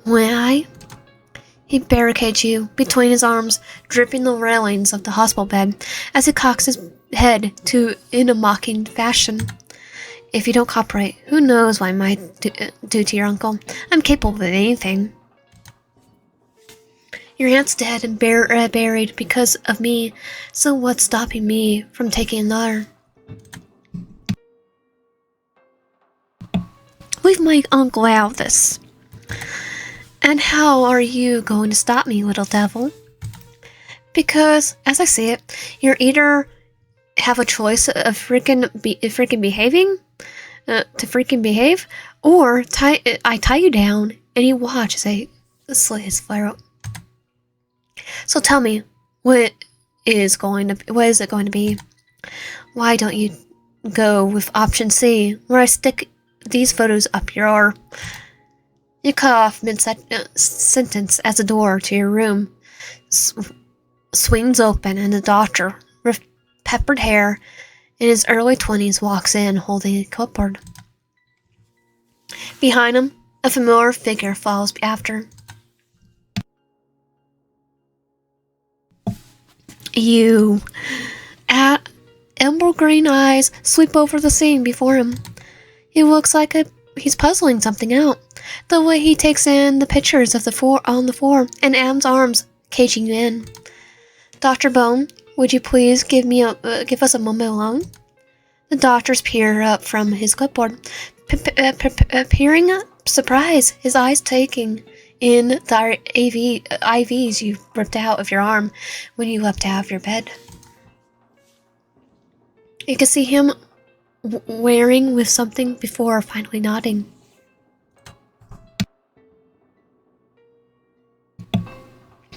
Why? He barricades you between his arms, dripping the railings of the hospital bed as he cocks his head in a mocking fashion. If you don't cooperate, who knows what I might do to your uncle? I'm capable of anything. Your aunt's dead and buried because of me, so what's stopping me from taking another? Leave my uncle out of this. And how are you going to stop me, little devil? Because, as I see it, you're either have a choice of freaking behave, or I tie you down and you watch as I slit his throat. So tell me, what is it going to be? Why don't you go with option C, where I stick these photos up your... You cut off mid-sentence as the door to your room swings open and the doctor, with peppered hair in his early 20s, walks in holding a clipboard. Behind him, a familiar figure follows after. You... Emerald green eyes sweep over the scene before him. He looks like he's puzzling something out. The way he takes in the pictures of on the floor and Adam's arms caging you in. Dr. Bone, would you please give us a moment alone? The doctors peer up from his clipboard, peering up, surprise, his eyes taking in the IVs you ripped out of your arm when you leapt out of your bed. You can see him wearing with something before finally nodding.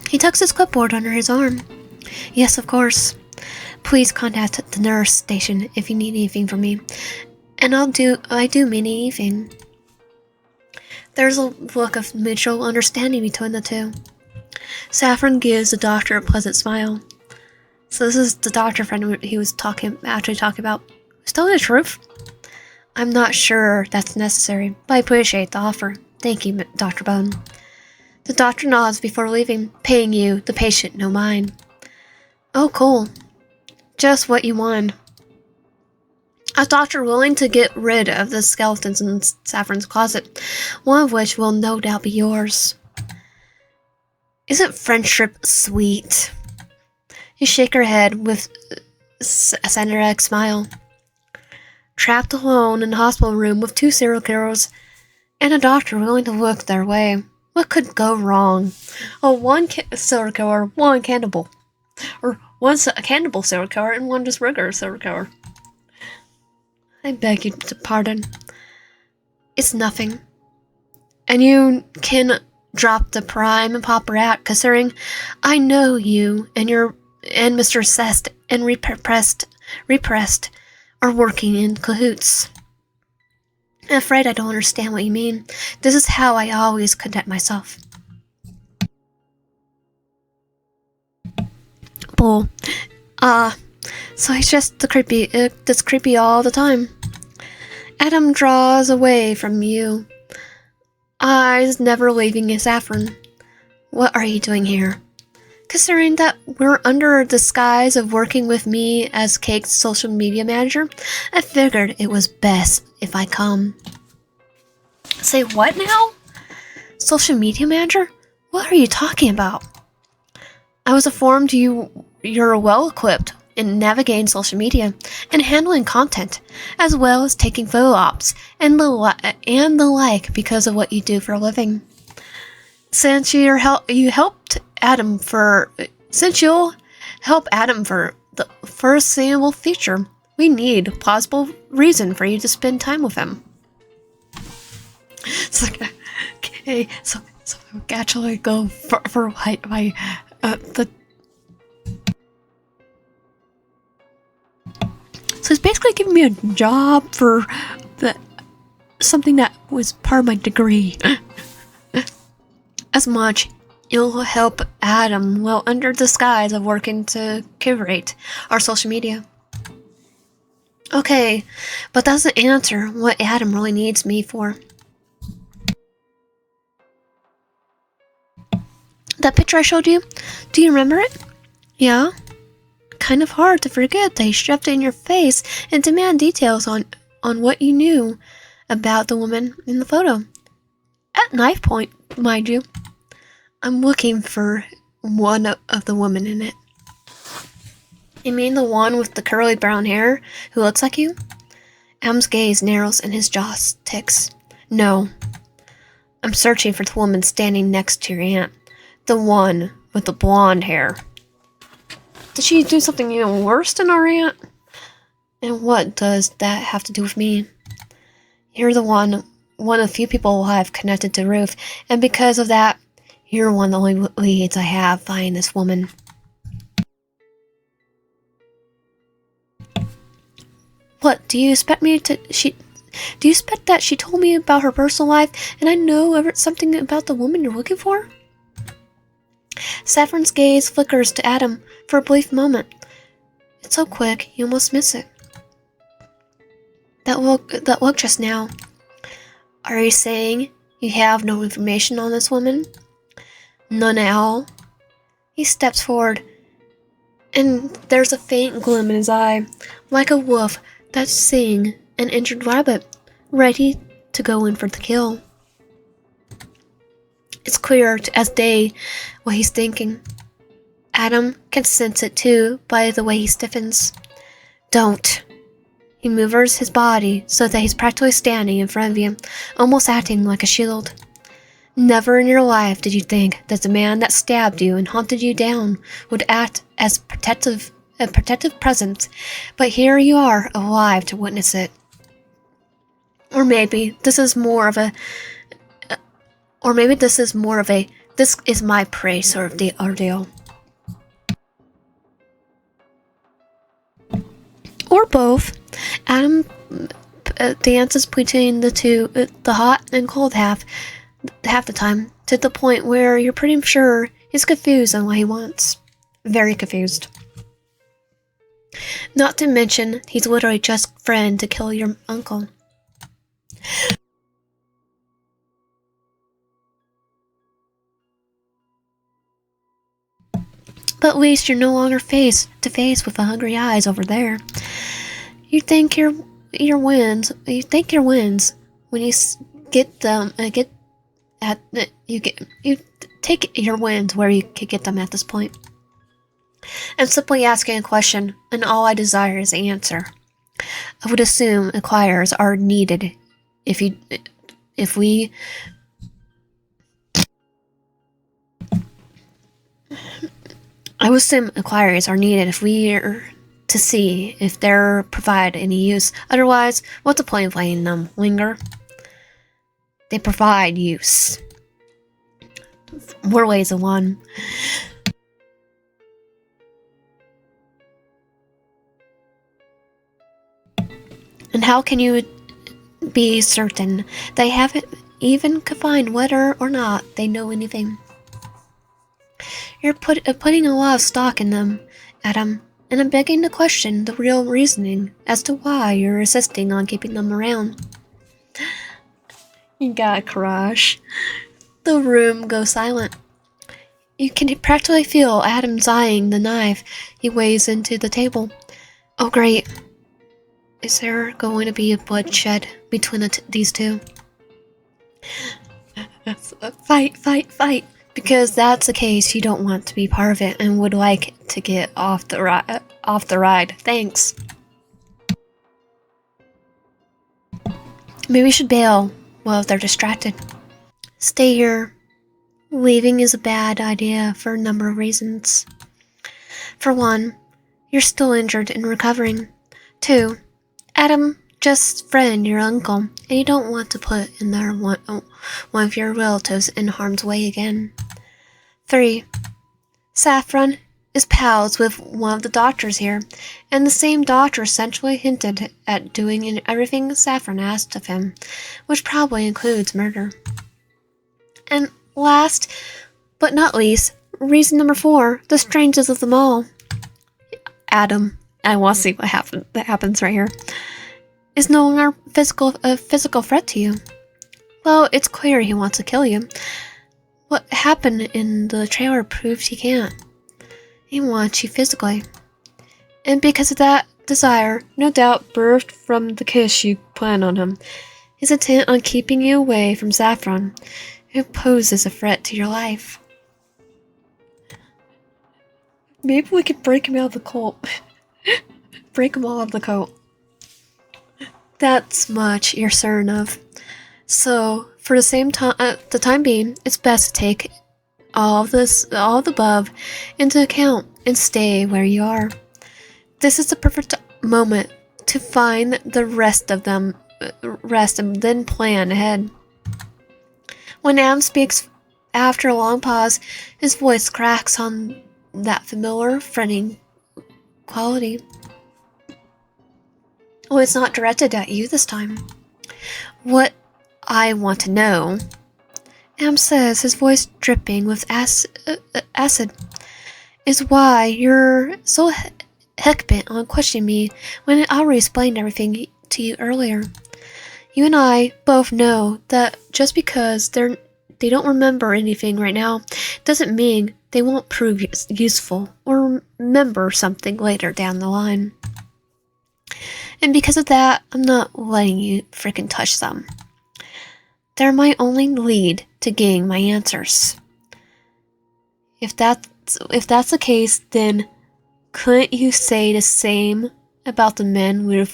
He tucks his clipboard under his arm. Yes, of course. Please contact the nurse station if you need anything from me. And I do mean anything. There's a look of mutual understanding between the two. Saffron gives the doctor a pleasant smile. So this is the doctor friend he was actually talking about. Who's telling the truth? I'm not sure that's necessary, but I appreciate the offer. Thank you, Dr. Bone. The doctor nods before leaving, paying you, the patient, no mind. Oh, cool. Just what you want. A doctor willing to get rid of the skeletons in Saffron's closet, one of which will no doubt be yours. Isn't friendship sweet? You shake her head with a Sandra-esque smile. Trapped alone in a hospital room with 2 serial killers and a doctor willing to look their way. What could go wrong? Oh, one serial killer, one cannibal. Or one cannibal serial killer and one just regular serial killer. I beg you to pardon. It's nothing. And you can drop the prime and pop her out, considering I know you and Mr. Cest and repressed are working in cahoots. I'm afraid I don't understand what you mean. This is how I always conduct myself. Bull. So he's just that's creepy all the time. Adam draws away from you. Eyes never leaving his Saffron. What are you doing here? Considering that we're under a disguise of working with me as Cake's social media manager, I figured it was best if I come. Say what now? Social media manager? What are you talking about? I was informed you're well equipped in navigating social media and handling content, as well as taking photo ops and the like because of what you do for a living. Since you'll help Adam for the foreseeable future, we need a plausible reason for you to spend time with him. It's like, okay, so I actually go for the. So it's basically giving me a job for something that was part of my degree. As much you'll help Adam while under disguise of working to curate our social media. Okay, but that doesn't answer what Adam really needs me for. That picture I showed you, do you remember it? Yeah? Kind of hard to forget that he shoved it in your face and demand details on what you knew about the woman in the photo. At knife point, mind you. I'm looking for one of the women in it. You mean the one with the curly brown hair who looks like you? Adam's gaze narrows and his jaw ticks. No. I'm searching for the woman standing next to your aunt. The one with the blonde hair. Did she do something even worse than our aunt? And what does that have to do with me? You're the one of the few people I've connected to Ruth, and because of that, you're one of the only leads I have finding this woman. What, do you expect that she told me about her personal life and I know something about the woman you're looking for? Saffron's gaze flickers to Adam for a brief moment. It's so quick, you almost miss it. That look just now. Are you saying you have no information on this woman? None at all? He steps forward, and there's a faint gleam in his eye, like a wolf that's seeing an injured rabbit, ready to go in for the kill. It's clear as day what he's thinking. Adam can sense it too by the way he stiffens. Don't. He moves his body so that he's practically standing in front of you, almost acting like a shield. Never in your life did you think that the man that stabbed you and hunted you down would act as a protective presence, but here you are, alive to witness it. Or maybe this is more of a this is my prey sort of the ordeal. Or both. Adam dances between the two, the hot and cold half the time, to the point where you're pretty sure he's confused on what he wants. Very confused. Not to mention, he's literally just friend to kill your uncle. But at least you're no longer face to face with the hungry eyes over there. You think your wins. You think your wins when you get them. You take your wins where you could get them at this point. I'm simply asking a question, and all I desire is the answer. I would assume acquirers are needed if we. I would assume acquirers are needed if we're to see if they're provide any use. Otherwise, what's the point of playing them? Linger? They provide use. More ways than one. And how can you be certain they haven't even confined whether or not they know anything? You're putting a lot of stock in them, Adam, and I'm begging to question the real reasoning as to why you're insisting on keeping them around. You got a crush. The room goes silent. You can practically feel Adam's eyeing the knife he weighs into the table. Oh great. Is there going to be a bloodshed between these two? Fight. Because that's the case, you don't want to be part of it and would like to get off the ride. Thanks. Maybe we should bail while they're distracted. Stay here. Leaving is a bad idea for a number of reasons. For one, you're still injured and recovering. 2, Adam just friend your uncle, and you don't want to put in there one of your relatives in harm's way again. 3, Saffron is pals with one of the doctors here, and the same doctor essentially hinted at doing everything Saffron asked of him, which probably includes murder. And last, but not least, reason number 4, the strangest of them all. Adam, I want to see what happens right here, is no longer a physical threat to you. Well, it's clear he wants to kill you. What happened in the trailer proves he can't. He wants you physically. And because of that desire, no doubt birthed from the kiss you plan on him, is intent on keeping you away from Saffron, who poses a threat to your life. Maybe we could break him out of the cult. Break him all out of the cult. That's much you're certain of. So, for the time being, it's best to take all of the above into account and stay where you are. This is the perfect moment to find the rest and then plan ahead. When Adam speaks after a long pause, his voice cracks on that familiar, fretting quality. Oh, it's not directed at you this time. What I want to know, Am says, his voice dripping with acid, is why you're so heck bent on questioning me when I already explained everything to you earlier. You and I both know that just because they don't remember anything right now doesn't mean they won't prove useful or remember something later down the line. And because of that, I'm not letting you frickin' touch them. They're my only lead to getting my answers. If that's the case, then couldn't you say the same about the men we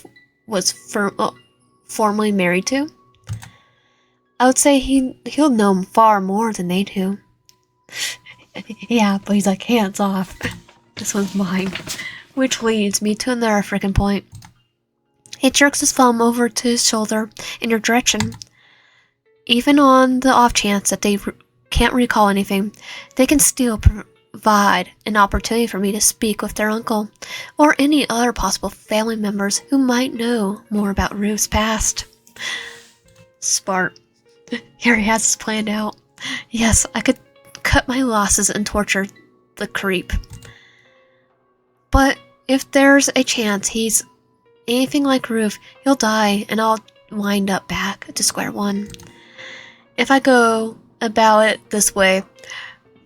was formerly married to? I would say he'll know far more than they do. Yeah, but he's like, hands off. This one's mine. Which leads me to another frickin' point. He jerks his thumb over to his shoulder in your direction. Even on the off chance that they can't recall anything, they can still provide an opportunity for me to speak with their uncle, or any other possible family members who might know more about Ruth's past. Smart. Here he has this planned out. Yes, I could cut my losses and torture the creep. But if there's a chance he's anything like Ruth, he'll die and I'll wind up back to square one. If I go about it this way,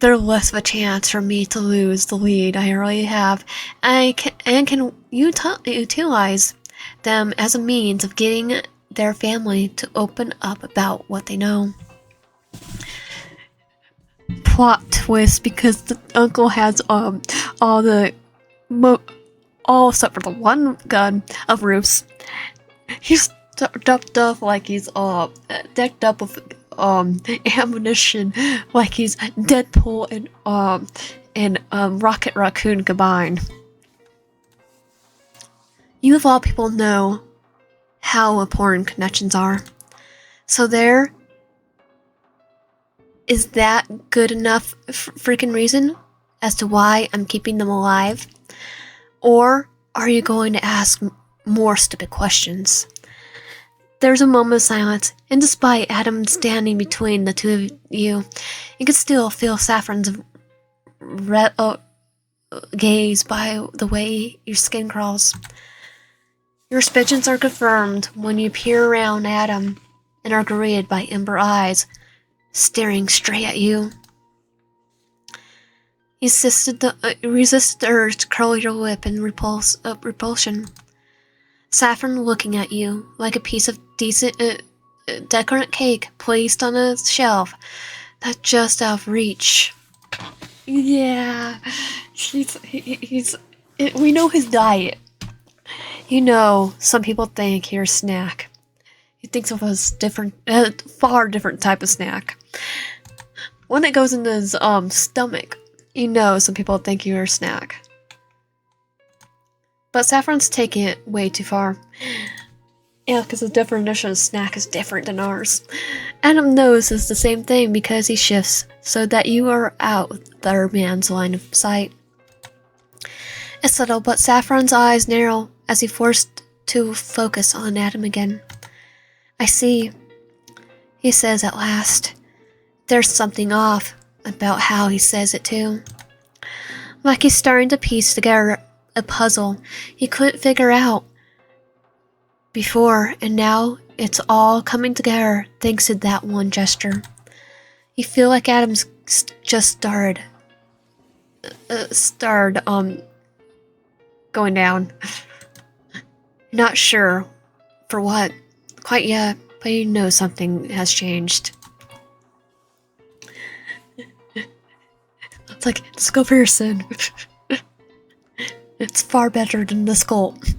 there's less of a chance for me to lose the lead I already have, and can utilize them as a means of getting their family to open up about what they know. Plot twist, because the uncle has all except for the one gun of Ruth's. He's decked up like he's decked up with ammunition, like he's Deadpool and Rocket Raccoon combined. You of all people know how important connections are. So there is that good enough freaking reason as to why I'm keeping them alive? Or are you going to ask more stupid questions? There's a moment of silence, and despite Adam standing between the two of you, you can still feel Saffron's gaze by the way your skin crawls. Your suspicions are confirmed when you peer around Adam and are greeted by ember eyes staring straight at you. You resisted the urge to curl your lip in repulsion. Saffron looking at you like a piece of decent, decorant cake placed on a shelf that's just out of reach. Yeah, we know his diet. You know, some people think you're a snack. He thinks of us far different type of snack. When it goes into his stomach, you know some people think you're a snack. But Saffron's taking it way too far. Yeah, because the definition of snack is different than ours. Adam knows it's the same thing because he shifts so that you are out of the other man's line of sight. It's subtle, but Saffron's eyes narrow as he forced to focus on Adam again. I see, he says at last. There's something off about how he says it too. Like he's starting to piece together a puzzle he couldn't figure out before, and now it's all coming together thanks to that one gesture. You feel like Adam's just started going down. Not sure for what quite yet, but you know something has changed. It's like, just go for your sin. It's far better than this cult,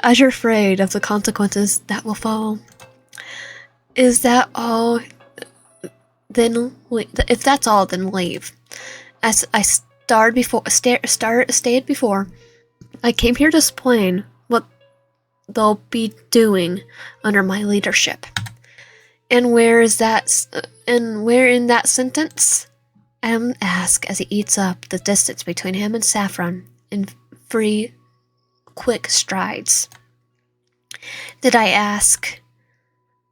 as you're afraid of the consequences that will follow. Is that all? Then, if that's all, then leave. As I stated before, I came here to explain what they'll be doing under my leadership. And where in that sentence? Adam asks as he eats up the distance between him and Saffron in 3 quick strides. Did I ask?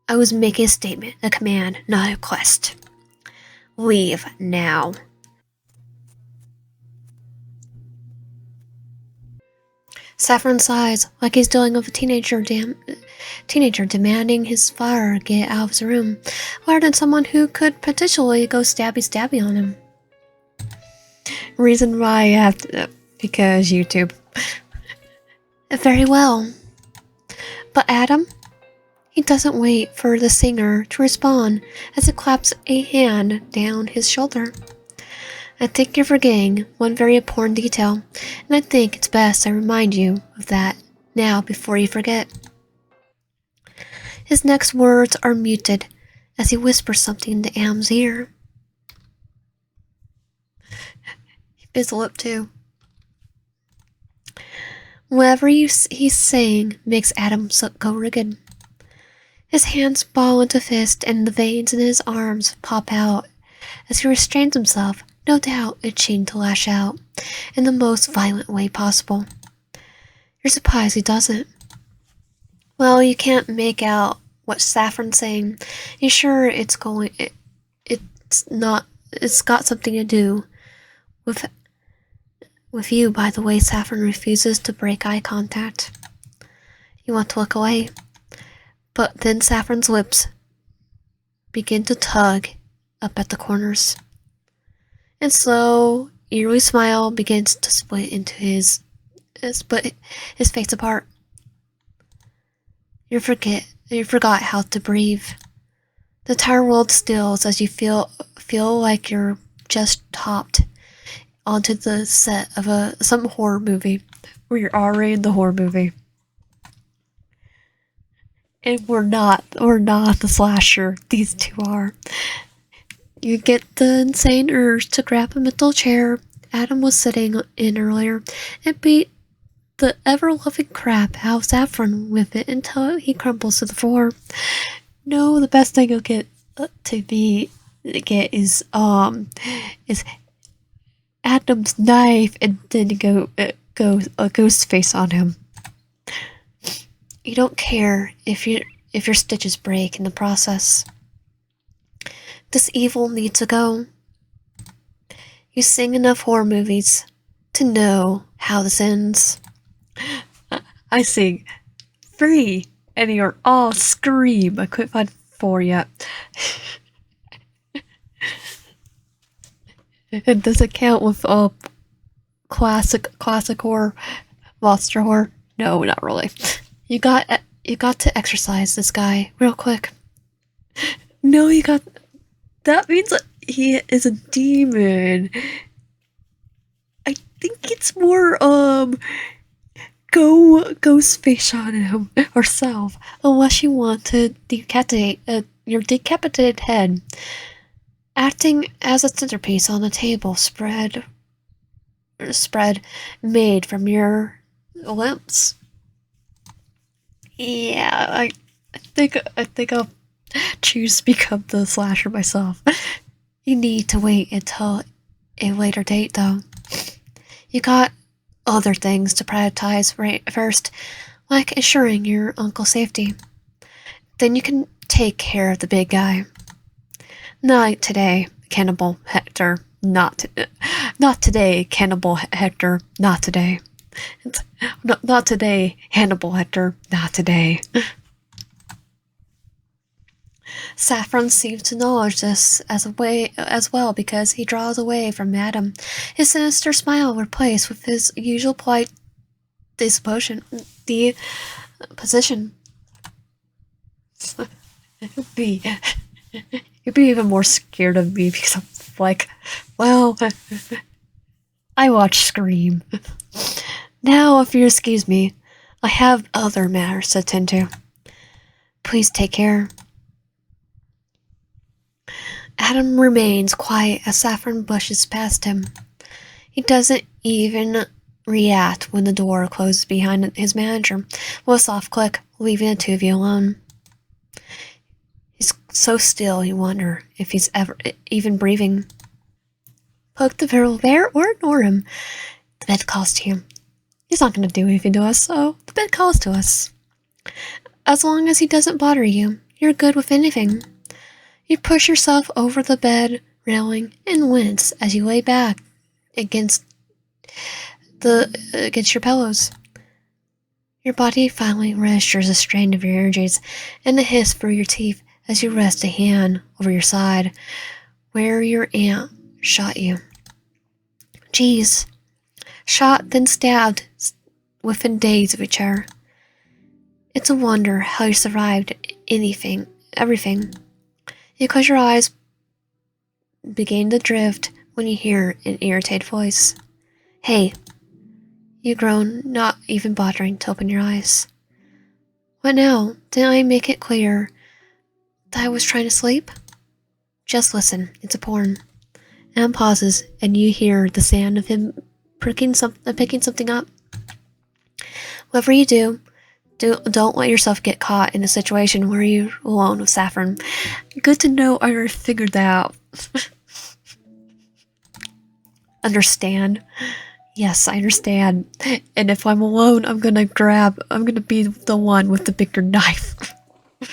I was making a statement, a command, not a quest. Leave now. Saffron sighs like he's dealing with a teenager demanding his father get out of his room, rather than someone who could potentially go stabby on him. Reason why I have to, because YouTube. Very well. But Adam? He doesn't wait for the singer to respond as he claps a hand down his shoulder. I think you're forgetting one very important detail, and I think it's best I remind you of that now before you forget. His next words are muted as he whispers something into Adam's ear. He bit his lip too. Whatever he's saying makes Adam go rigid. His hands ball into fists and the veins in his arms pop out as he restrains himself, no doubt itching to lash out in the most violent way possible. You're surprised he doesn't. Well, you can't make out what Saffron's saying. You're sure it's got something to do with you by the way Saffron refuses to break eye contact. You want to look away, but then Saffron's lips begin to tug up at the corners. And slow, eerie smile begins to split his face apart. You forgot how to breathe. The entire world stills as you feel like you're just hopped onto the set of some horror movie, where you're already in the horror movie. And we're not the slasher. These two are. You get the insane urge to grab a metal chair Adam was sitting in earlier and beat the ever-loving crap out of Saffron with it until he crumbles to the floor. No, the best thing you'll get is Adam's knife, and then go a ghost face on him. You don't care if your stitches break in the process. This evil needs to go. You sing enough horror movies to know how this ends. I sing 3, and you're all scream. I couldn't find 4 yet. And does it count with classic horror, monster horror? No, not really. You got to exercise this guy real quick. No, that means he is a demon. I think it's more go ghost face on him herself, unless you want to decapitate your decapitated head, acting as a centerpiece on the table spread made from your limbs. Yeah, I think I'll choose to become the slasher myself. You need to wait until a later date, though. You got other things to prioritize first, like ensuring your uncle's safety. Then you can take care of the big guy. Not today, Cannibal Hector. Not today, Cannibal Hector. Not today. Not today, Hannibal Hector. Not today. Saffron seems to acknowledge this as well because he draws away from Adam, his sinister smile replaced with his usual polite disposition. You'd be even more scared of me because I'm like, well, I watch Scream. Now, if you excuse me, I have other matters to attend to. Please take care. Adam remains quiet as Saffron brushes past him. He doesn't even react when the door closes behind his manager with a soft click, leaving the two of you alone. He's so still you wonder if he's ever even breathing. Poke the barrel there or ignore him. The bed calls to you. He's not going to do anything to us, so the bed calls to us. As long as he doesn't bother you, you're good with anything. You push yourself over the bed railing and wince as you lay back against your pillows. Your body finally registers a strain of your energies and a hiss through your teeth as you rest a hand over your side where your aunt shot you. Geez. Shot, then stabbed within days of each other. It's a wonder how you survived everything. You close your eyes, begin to drift when you hear an irritated voice. Hey, you groan, not even bothering to open your eyes. What now? Didn't I make it clear that I was trying to sleep? Just listen, it's a porn. Anne pauses, and you hear the sound of him picking something up. Whatever you do, don't let yourself get caught in a situation where you're alone with Saffron. Good to know I already figured that out. Understand? Yes, I understand. And if I'm alone, I'm gonna be the one with the bigger knife.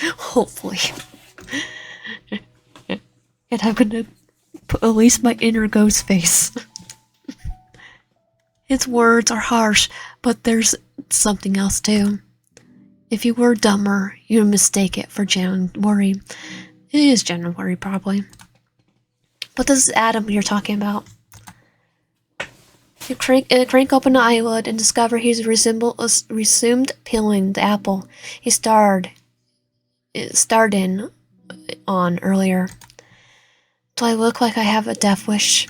Hopefully. And I'm gonna release my inner ghost face. His words are harsh, but there's something else too. If you were dumber, you'd mistake it for genuine worry. It is genuine worry, probably. But this is Adam you're talking about. You crank open an eyelid and discover he's resumed peeling the apple he starred in on earlier. Do I look like I have a death wish?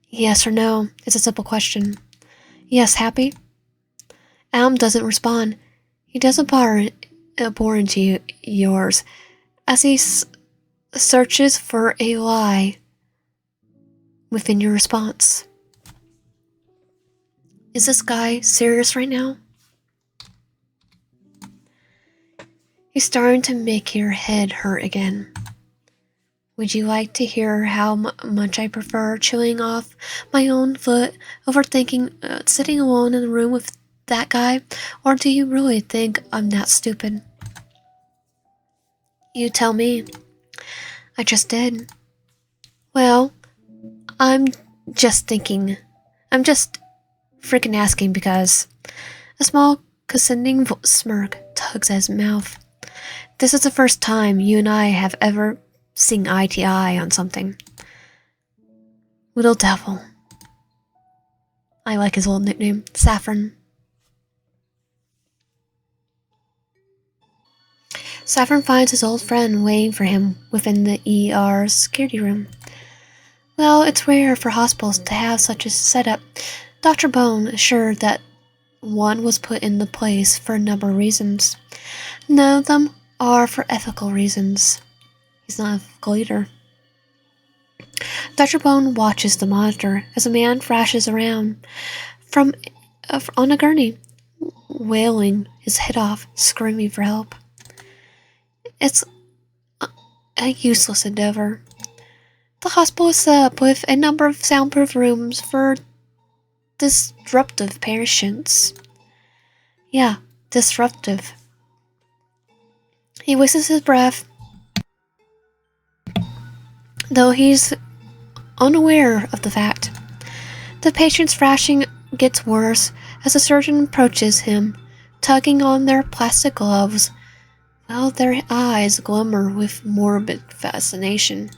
Yes or no? It's a simple question. Yes, happy? Adam doesn't respond. He doesn't bore into yours as he searches for a lie within your response. Is this guy serious right now? He's starting to make your head hurt again. Would you like to hear how much I prefer chewing off my own foot over sitting alone in the room with that guy? Or do you really think I'm that stupid? You tell me. I just did. Well, I'm just freaking asking because a small condescending smirk tugs at his mouth. This is the first time you and I have ever seen eye to eye on something. Little devil. I like his old nickname, Saffron. Saffron finds his old friend waiting for him within the ER's security room. Well, it's rare for hospitals to have such a setup. Dr. Bone assured that one was put into place for a number of reasons. None of them are for ethical reasons. He's not an ethical leader. Dr. Bone watches the monitor as a man thrashes around on a gurney, wailing his head off, screaming for help. It's a useless endeavor. The hospital is set up with a number of soundproof rooms for disruptive patients. Yeah, disruptive. He whistles his breath, though he's unaware of the fact. The patient's thrashing gets worse as the surgeon approaches him, tugging on their plastic gloves, while their eyes glimmer with morbid fascination.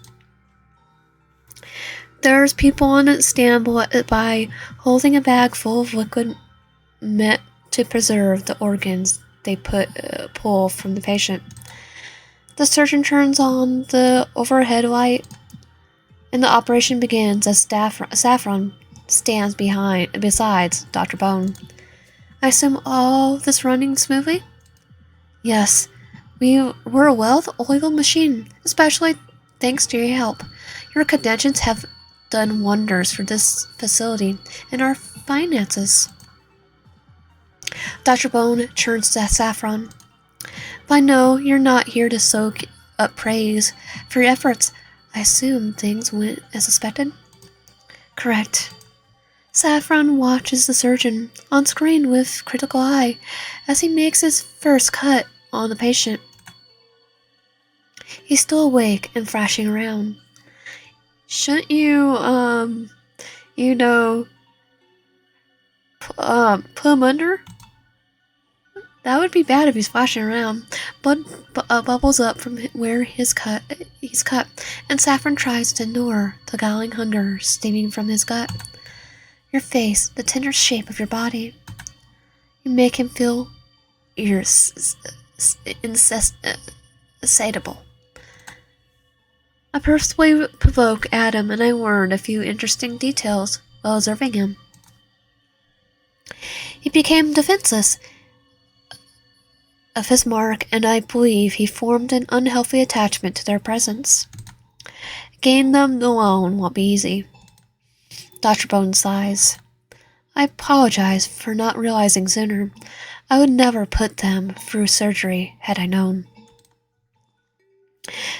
There's people on standby holding a bag full of liquid meant to preserve the organs they pull from the patient. The surgeon turns on the overhead light, and the operation begins as Saffron stands besides Dr. Bone. I assume all this running smoothly? Yes, we're a well-oiled machine, especially thanks to your help. Your connections have done wonders for this facility and our finances. Dr. Bone turns to Saffron. I know you're not here to soak up praise for your efforts. I assume things went as expected? Correct. Saffron watches the surgeon on screen with critical eye as he makes his first cut on the patient. He's still awake and thrashing around. Shouldn't you, put him under? That would be bad if he's flashing around. Blood bubbles up from where he's cut, and Saffron tries to ignore the galling hunger steaming from his gut. Your face, the tender shape of your body. You make him feel insatiable. I purposely provoke Adam, and I learned a few interesting details while observing him. He became defenseless of his mark, and I believe he formed an unhealthy attachment to their presence. Gaining them alone won't be easy. Dr. Bone sighs. I apologize for not realizing sooner. I would never put them through surgery had I known.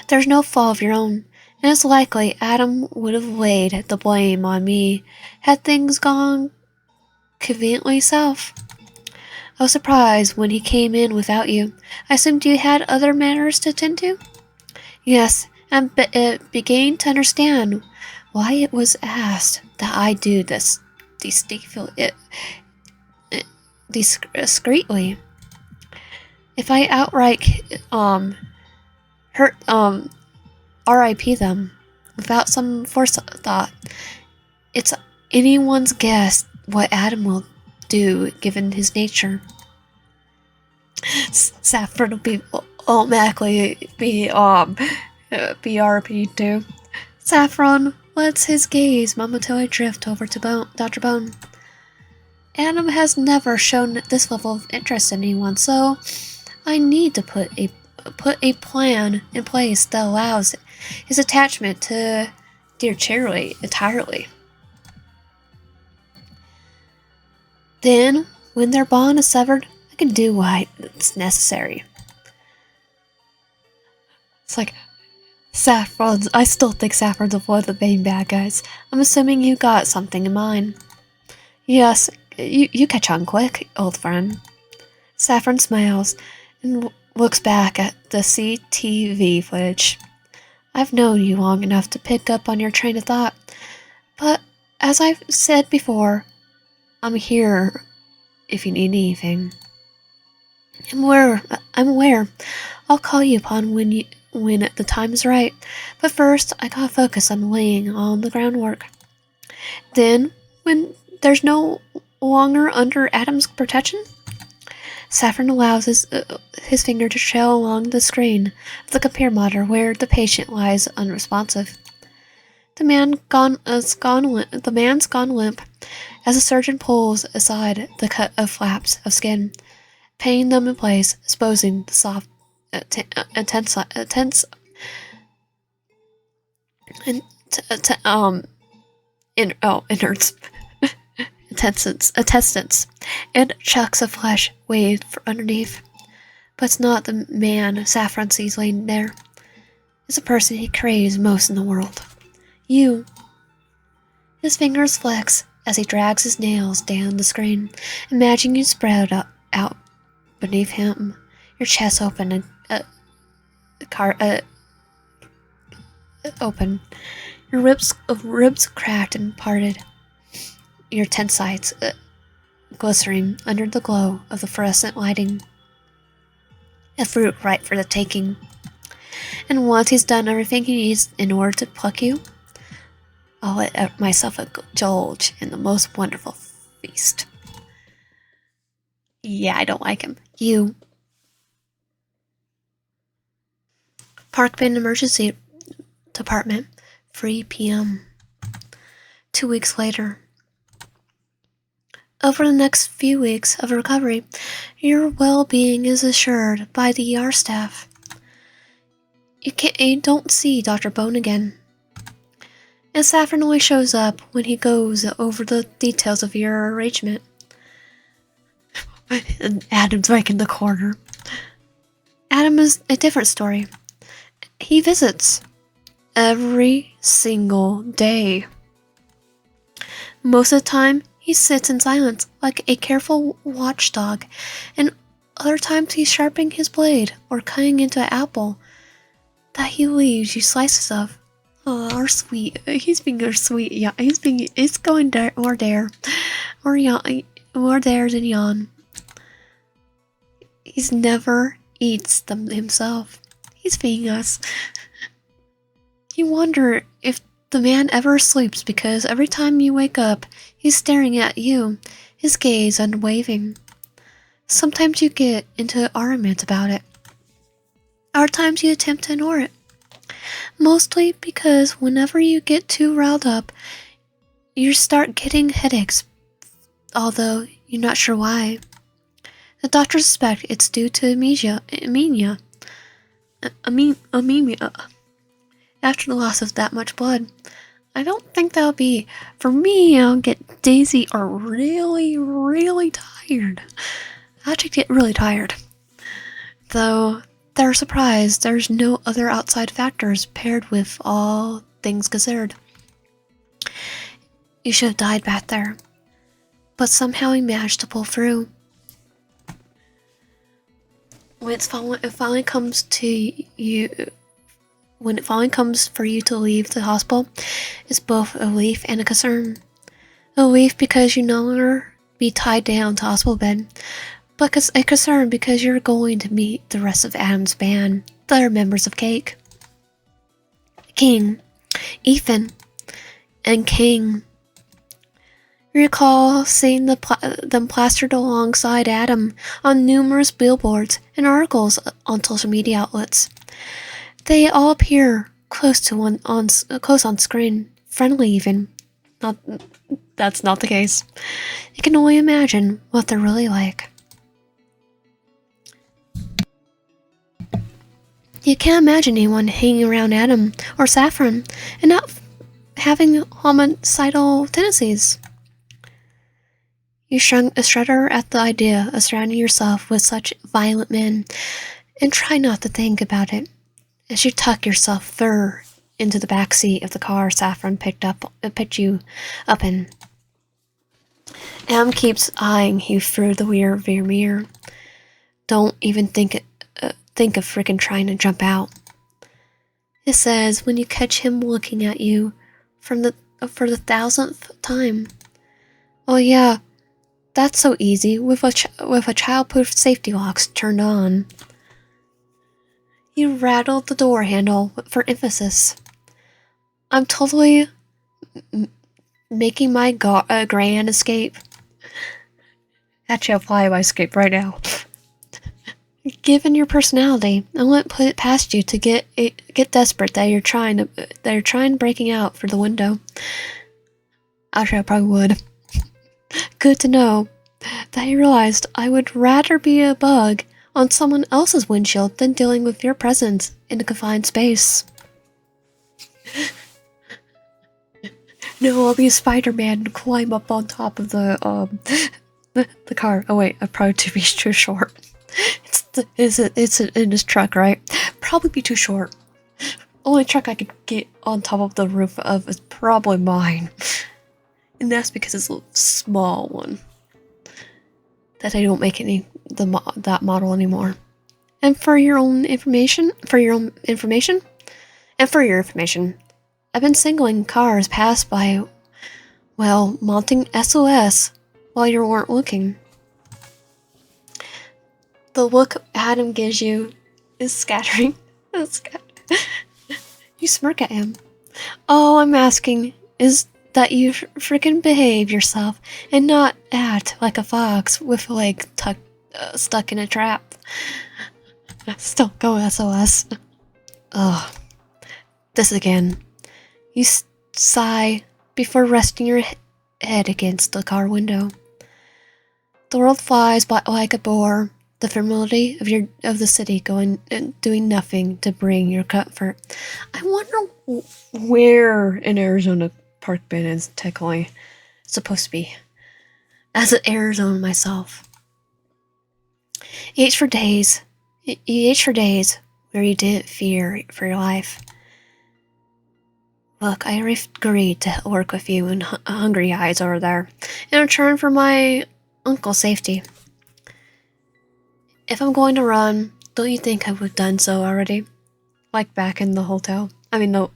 There's no fault of your own, and it's likely Adam would have laid the blame on me had things gone conveniently south. I was surprised when he came in without you. I assumed you had other matters to attend to? Yes, and began to understand why it was asked that I do this discreetly. If I outright hurt RIP them without some forethought, it's anyone's guess what Adam will do given his nature. Saffron will be automatically be RIP too. Saffron lets his gaze momentarily drift over to Dr. Bone. Adam has never shown this level of interest in anyone, so I need to put a plan in place that allows his attachment to dear Charlie entirely. Then, when their bond is severed, I can do what's necessary. It's like, I still think Saffron's one of the main bad guys. I'm assuming you got something in mind. Yes, you catch on quick, old friend. Saffron smiles and looks back at the CTV footage. I've known you long enough to pick up on your train of thought, but as I've said before, I'm here if you need anything. I'm aware. I'll call you upon when the time is right, but first I gotta focus on laying on the groundwork. Then, when there's no longer under Adam's protection, Saffron allows his finger to trail along the screen of the computer monitor where the patient lies unresponsive. The man's gone limp as the surgeon pulls aside the cut of flaps of skin, pinning them in place, exposing the soft, innards, intestines, and chunks of flesh waved underneath. But it's not the man Saffron sees laying there. It's the person he craves most in the world. You. His fingers flex as he drags his nails down the screen. Imagine you spread out beneath him, your chest open open, your ribs cracked and parted, your tense sides glistening under the glow of the fluorescent lighting. A fruit ripe for the taking. And once he's done everything he needs in order to pluck you, I'll let myself indulge in the most wonderful feast. Yeah, I don't like him. You. Park Bin Emergency Department, 3 p.m. 2 weeks later. Over the next few weeks of recovery, your well-being is assured by the ER staff. You don't see Dr. Bone again. And Saffron only shows up when he goes over the details of your arrangement. And Adam's like in the corner. Adam is a different story. He visits every single day. Most of the time, he sits in silence like a careful watchdog, and other times he's sharpening his blade or cutting into an apple that he leaves you slices of. Oh, our sweet. He's being our sweet. Yeah, he's going there more there than yawn. He's never eats them himself. He's feeding us. You wonder if the man ever sleeps because every time you wake up, he's staring at you, his gaze unwavering. Sometimes you get into arguments about it. Other times you attempt to ignore it. Mostly because whenever you get too riled up, you start getting headaches, although you're not sure why. The doctors suspect it's due to anemia. After the loss of that much blood. I don't think that'll be. For me, I'll get dizzy or really, really tired. actually get really tired. Though they're surprised there's no other outside factors paired with all things considered. You should have died back there, but somehow you managed to pull through. When it finally comes to you, when it finally comes for you to leave the hospital, it's both a relief and a concern. A relief because you no longer be tied down to hospital bed, but a concern because you're going to meet the rest of Adam's band, the other members of Cake. King, Ethan, and King. Recall seeing them plastered alongside Adam on numerous billboards and articles on social media outlets. They all appear close on screen, friendly even. That's not the case. You can only imagine what they're really like. You can't imagine anyone hanging around Adam or Saffron and not having homicidal tendencies. You shudder at the idea of surrounding yourself with such violent men and try not to think about it as you tuck yourself further into the back seat of the car Saffron picked you up in. Adam keeps eyeing you through the rear mirror. Don't even think of freaking trying to jump out. It says when you catch him looking at you for the 1,000th time. Oh yeah, that's so easy with a childproof safety locks turned on. You rattled the door handle for emphasis. I'm totally making my grand escape. Actually, I'll fly my escape right now. Given your personality, I wouldn't put it past you to get desperate that you're trying breaking out through the window. Actually, I probably would. Good to know that you realized I would rather be a bug on someone else's windshield than dealing with your presence in a confined space. No, I'll be a Spider-Man and climb up on top of the car. Oh wait, I'd probably be too short. It's in this truck, right? Probably be too short. Only truck I could get on top of the roof of is probably mine. And that's because it's a small one. That they don't make that model anymore. And for your information, I've been signaling cars passed by, well, mounting SOS while you weren't looking. The look Adam gives you is scattering. You smirk at him. All I'm asking is that you freaking behave yourself and not act like a fox with a leg stuck in a trap. Still go SOS. Ugh. This again. You sigh before resting your head against the car window. The world flies by like a boar. The familiarity of the city doing nothing to bring your comfort. I wonder where in Arizona Park Bend is technically supposed to be. As an Arizona myself. You ate for days where you didn't fear for your life. Look, I agreed to work with you and Hungry Eyes over there in return for my uncle's safety. If I'm going to run, don't you think I would have done so already? Like back in the hotel. I mean, the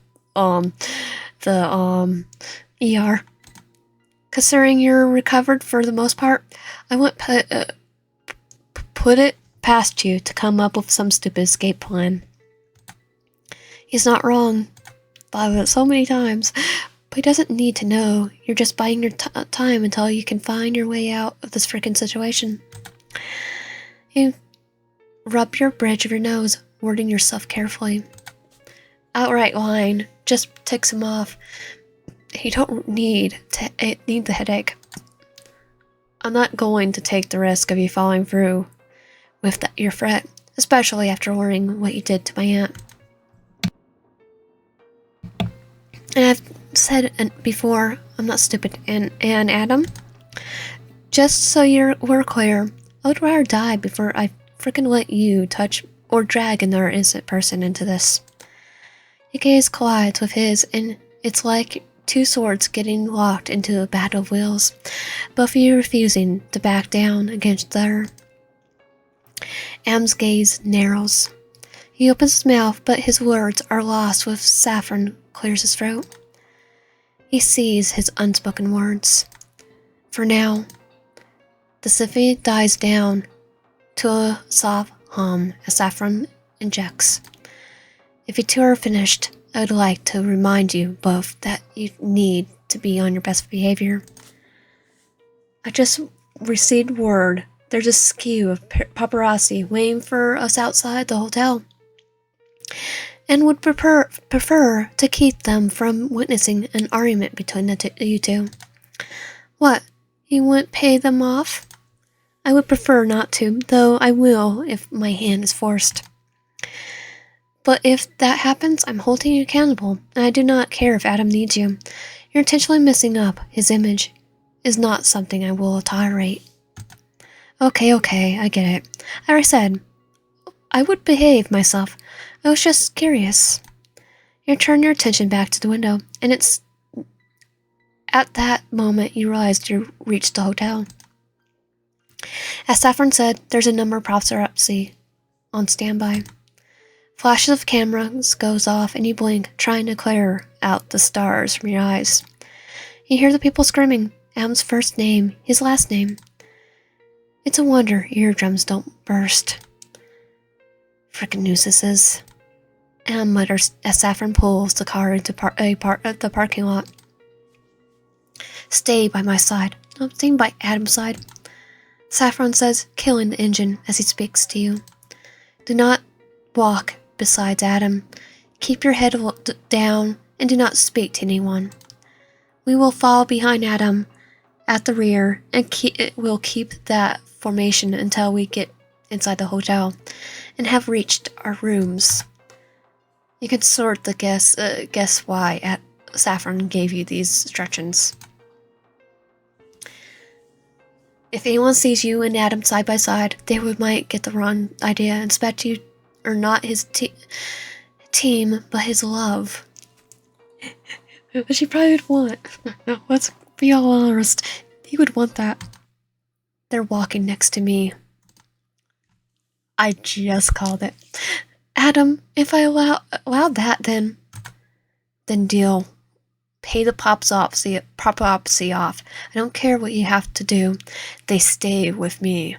ER. Considering you're recovered for the most part, I wouldn't put it past you to come up with some stupid escape plan. He's not wrong. Thought of it so many times, but he doesn't need to know. You're just buying your time until you can find your way out of this frickin' situation. You rub your bridge of your nose, wording yourself carefully. Outright line just ticks him off. You don't need the headache. I'm not going to take the risk of you falling through with your fret, especially after learning what you did to my aunt. And I've said before, I'm not stupid, and Adam, just so we're clear, I would rather die before I frickin' let you touch or drag another innocent person into this. Your gaze collides with his, and it's like two swords getting locked into a battle of wills, both of you refusing to back down against the other. Am's gaze narrows. He opens his mouth, but his words are lost when Saffron clears his throat. He sees his unspoken words. For now, the symphony dies down to a soft hum as Saffron injects. If you two are finished, I would like to remind you both that you need to be on your best behavior. I just received word there's a skew of paparazzi waiting for us outside the hotel, and would prefer to keep them from witnessing an argument between you two. What, you wouldn't pay them off? I would prefer not to, though I will if my hand is forced. But if that happens, I'm holding you accountable, and I do not care if Adam needs you. You're intentionally messing up his image is not something I will tolerate. Okay, I get it. As I said, I would behave myself. I was just curious. You turn your attention back to the window, and it's at that moment you realized you reached the hotel. As Saffron said, there's a number of paparazzi on standby. Flashes of cameras goes off and you blink, trying to clear out the stars from your eyes. You hear the people screaming, Adam's first name, his last name. It's a wonder eardrums don't burst. Frickin' nuisances. Adam mutters as Saffron pulls the car into the parking lot. Stay by my side. No, stay by Adam's side. Saffron says, killing the engine as he speaks to you. Do not walk beside Adam. Keep your head down and do not speak to anyone. We will fall behind Adam at the rear and we'll keep that formation until we get inside the hotel and have reached our rooms. You can sort the guess why Saffron gave you these instructions. If anyone sees you and Adam side by side, they might get the wrong idea and suspect you are not his team, but his love. Which he probably would want. Let's be all honest. He would want that. They're walking next to me. I just called it. Adam, if I allow that, then deal. Pay the paparazzi off. I don't care what you have to do. They stay with me.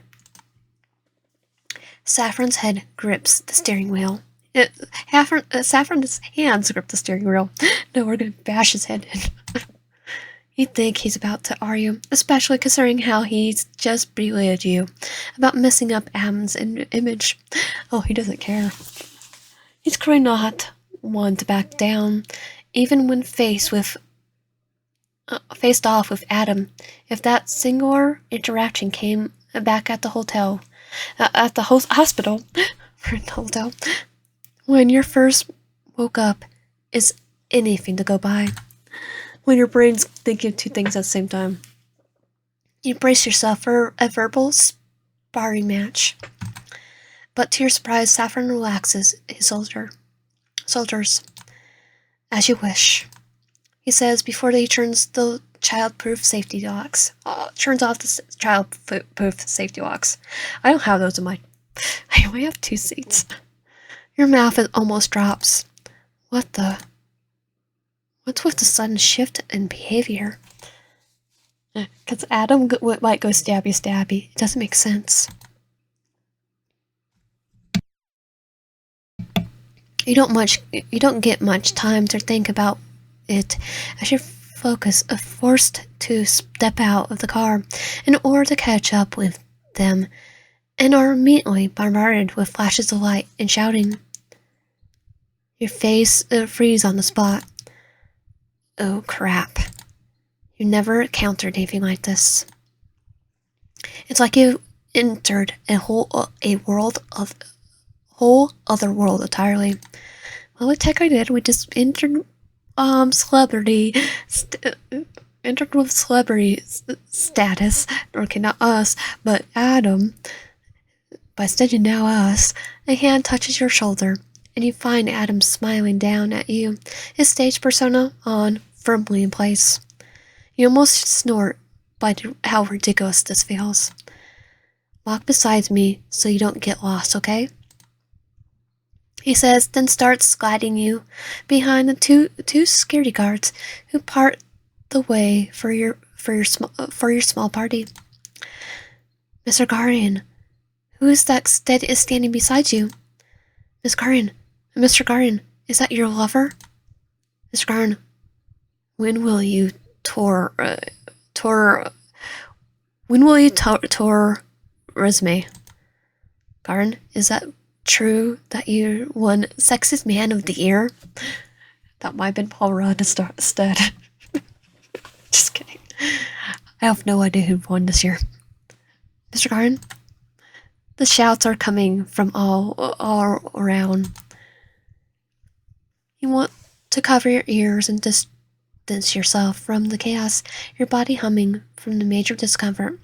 Saffron's head grips the steering wheel. Saffron's hands grip the steering wheel. No, we're gonna bash his head in. You'd think he's about to argue, especially considering how he's just berated you about messing up Adam's image. Oh, he doesn't care. He's clearly not one to back down, even when faced off with Adam. If that singular interaction came back at the hotel, at the hospital, when you first woke up, is anything to go by. When your brain's thinking two things at the same time. You brace yourself for a verbal sparring match. But to your surprise, Saffron relaxes his shoulders. As you wish, he says before he turns the child-proof safety locks. Turns off the child-proof safety locks. I don't have those in my... I only have 2 seats. Your mouth almost drops. What's with the sudden shift in behavior? Because Adam might go stabby. It doesn't make sense. You don't get much time to think about it as your focus is forced to step out of the car in order to catch up with them and are immediately bombarded with flashes of light and shouting. Your face freezes on the spot. Oh crap. You never encountered anything like this. It's like you entered a whole other world entirely. Well, what tech I did, we just entered celebrity entered with celebrity status. Okay, not us, but Adam. By studying now us, a hand touches your shoulder, and you find Adam smiling down at you, his stage persona on, firmly in place. You almost snort by how ridiculous this feels. Walk beside me so you don't get lost, okay? He says, then starts gliding you behind the two security guards who part the way for your small party. Mr. Guardian, who is that is standing beside you? Mr. Guardian, is that your lover? Mr. Guardian, when will you tour resume? Guardian, is that true that you won Sexiest Man of the Year? That might have been Paul Rudd instead. Just kidding. I have no idea who won this year. Mr. Guardian? The shouts are coming from all around. You want to cover your ears and distance yourself from the chaos, your body humming from the major discomfort.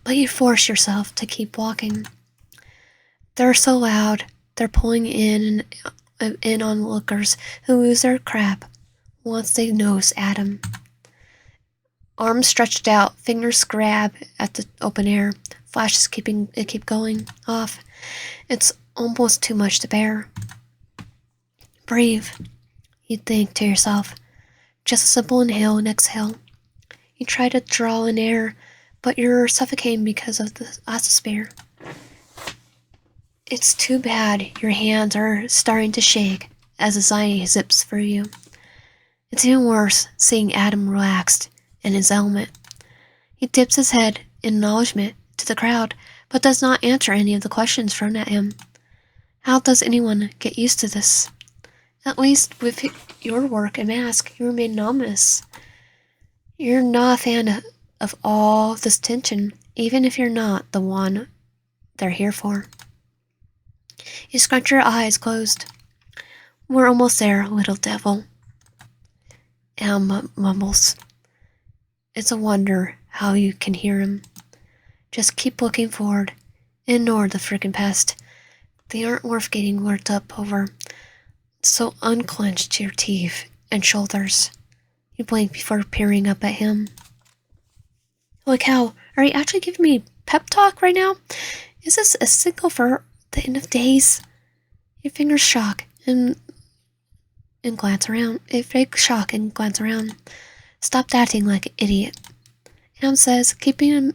But you force yourself to keep walking. They're so loud, they're pulling in on lookers who lose their crap once they notice Adam. Arms stretched out, fingers grab at the open air, flashes keep going off. It's almost too much to bear. Breathe, you think to yourself. Just a simple inhale and exhale. You try to draw in air, but you're suffocating because of the atmosphere. It's too bad your hands are starting to shake as anxiety zips through you. It's even worse seeing Adam relaxed in his element. He tips his head in acknowledgement to the crowd, but does not answer any of the questions thrown at him. How does anyone get used to this? At least with your work and mask, you remain anonymous. You're not a fan of all this tension, even if you're not the one they're here for. You scrunch your eyes closed. We're almost there, little devil. Al mumbles. It's a wonder how you can hear him. Just keep looking forward. Ignore the frickin' pest. They aren't worth getting worked up over. So unclench your teeth and shoulders. You blink before peering up at him. Holy cow, are you actually giving me pep talk right now? Is this a signal for the end of days? Your fingers shock and glance around. A fake shock and glance around. Stop acting like an idiot. Am says, keeping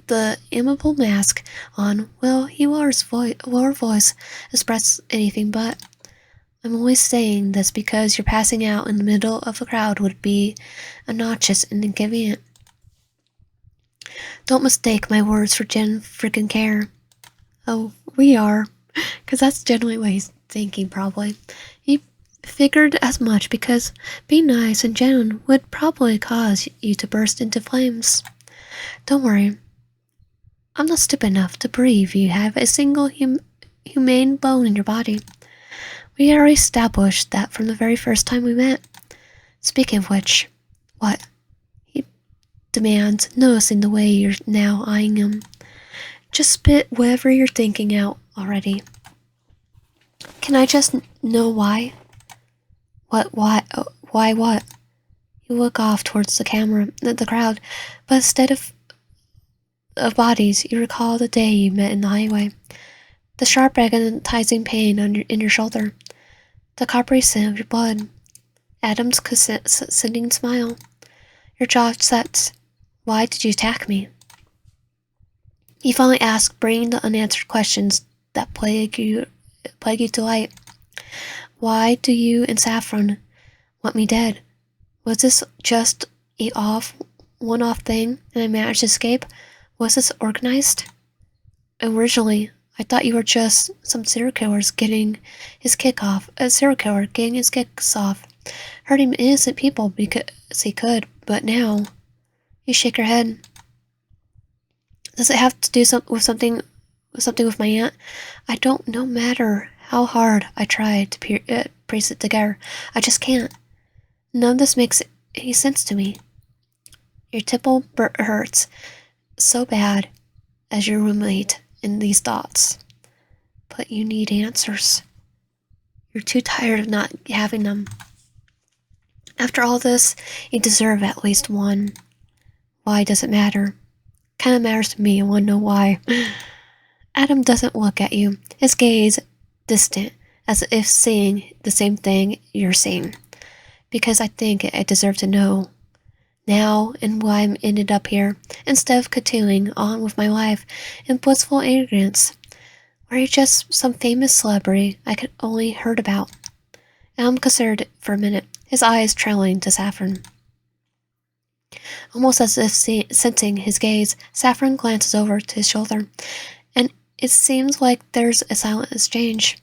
the amiable mask on. Well, he lowers voice express anything but. I'm only saying this because you're passing out in the middle of a crowd would be obnoxious and inconvenient. Don't mistake my words for Jen freaking care. Oh, we are. Because that's generally what he's thinking, probably. He figured as much because being nice and genuine would probably cause you to burst into flames. Don't worry. I'm not stupid enough to believe you have a single humane bone in your body. We already established that from the very first time we met. Speaking of which, what? He demands, noticing the way you're now eyeing him. Just spit whatever you're thinking out already. Can I just know why? Why what? You look off towards the crowd, but instead of bodies, you recall the day you met in the highway. The sharp agonizing pain in your shoulder. The coppery scent of your blood. Adam's sending smile. Your jaw sets. Why did you attack me? You finally ask, bringing the unanswered questions that plague you to light. Why do you and Saffron want me dead? Was this just a one-off thing and I managed to escape? Was this organized? Originally, I thought you were just some serial killer getting his kicks off, hurting innocent people because he could, but now you shake your head. Does it have to do with something with my aunt? I don't, no matter how hard I try to piece it together, I just can't. None of this makes he sends to me. Your tipple hurts so bad as your roommate in these thoughts. But you need answers. You're too tired of not having them. After all this, you deserve at least one. Why does it matter? Kinda matters to me. I wanna know why. Adam doesn't look at you, his gaze distant, as if saying the same thing you're saying. Because I think I deserve to know now and why I ended up here, instead of continuing on with my life in blissful ignorance. Or are you just some famous celebrity I could only heard about? Adam considered for a minute, his eyes trailing to Saffron. Almost as if sensing his gaze, Saffron glances over to his shoulder, and it seems like there's a silent exchange.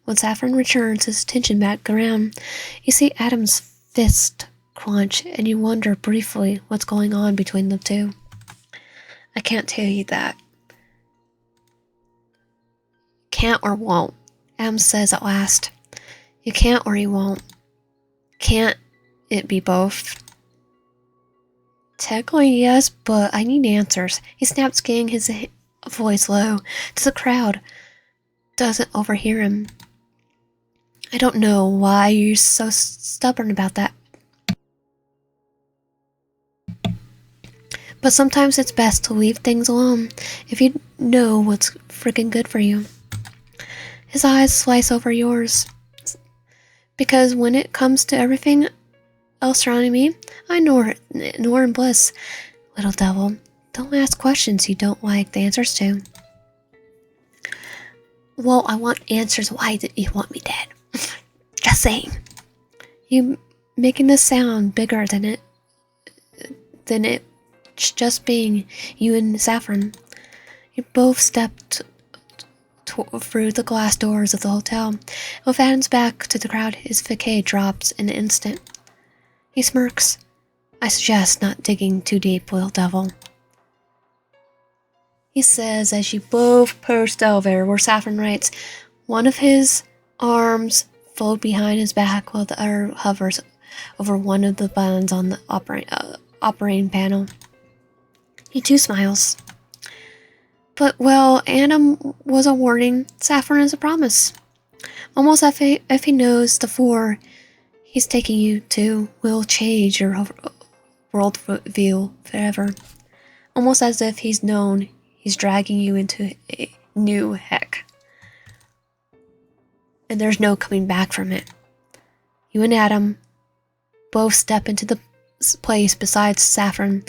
When Saffron returns his attention back around, you see Adam's fist clench, and you wonder briefly what's going on between the two. I can't tell you that. Can't or won't, Adam says at last. You can't or you won't. Can't it be both? Technically, yes, but I need answers. He snaps, getting his voice low to the crowd. Doesn't overhear him. I don't know why you're so stubborn about that. But sometimes it's best to leave things alone if you know what's freaking good for you. His eyes slice over yours. Because when it comes to everything else surrounding me, I ignore in bliss. Little devil, don't ask questions you don't like the answers to. Well, I want answers. Why did you want me dead? Just saying. You making this sound bigger than it's just being you and Saffron. You both stepped through the glass doors of the hotel. With Adam's back to the crowd, his facade drops in an instant. He smirks. I suggest not digging too deep, little devil. He says as you both approach the elevator where Saffron writes, one of his arms fold behind his back while the other hovers over one of the buttons on the operating panel. He too smiles. But, well, Adam was a warning, Saffron is a promise. Almost if he knows the floor he's taking you to will change your world view forever. Almost as if he's known he's dragging you into a new heck. And there's no coming back from it. You and Adam both step into the place beside Saffron,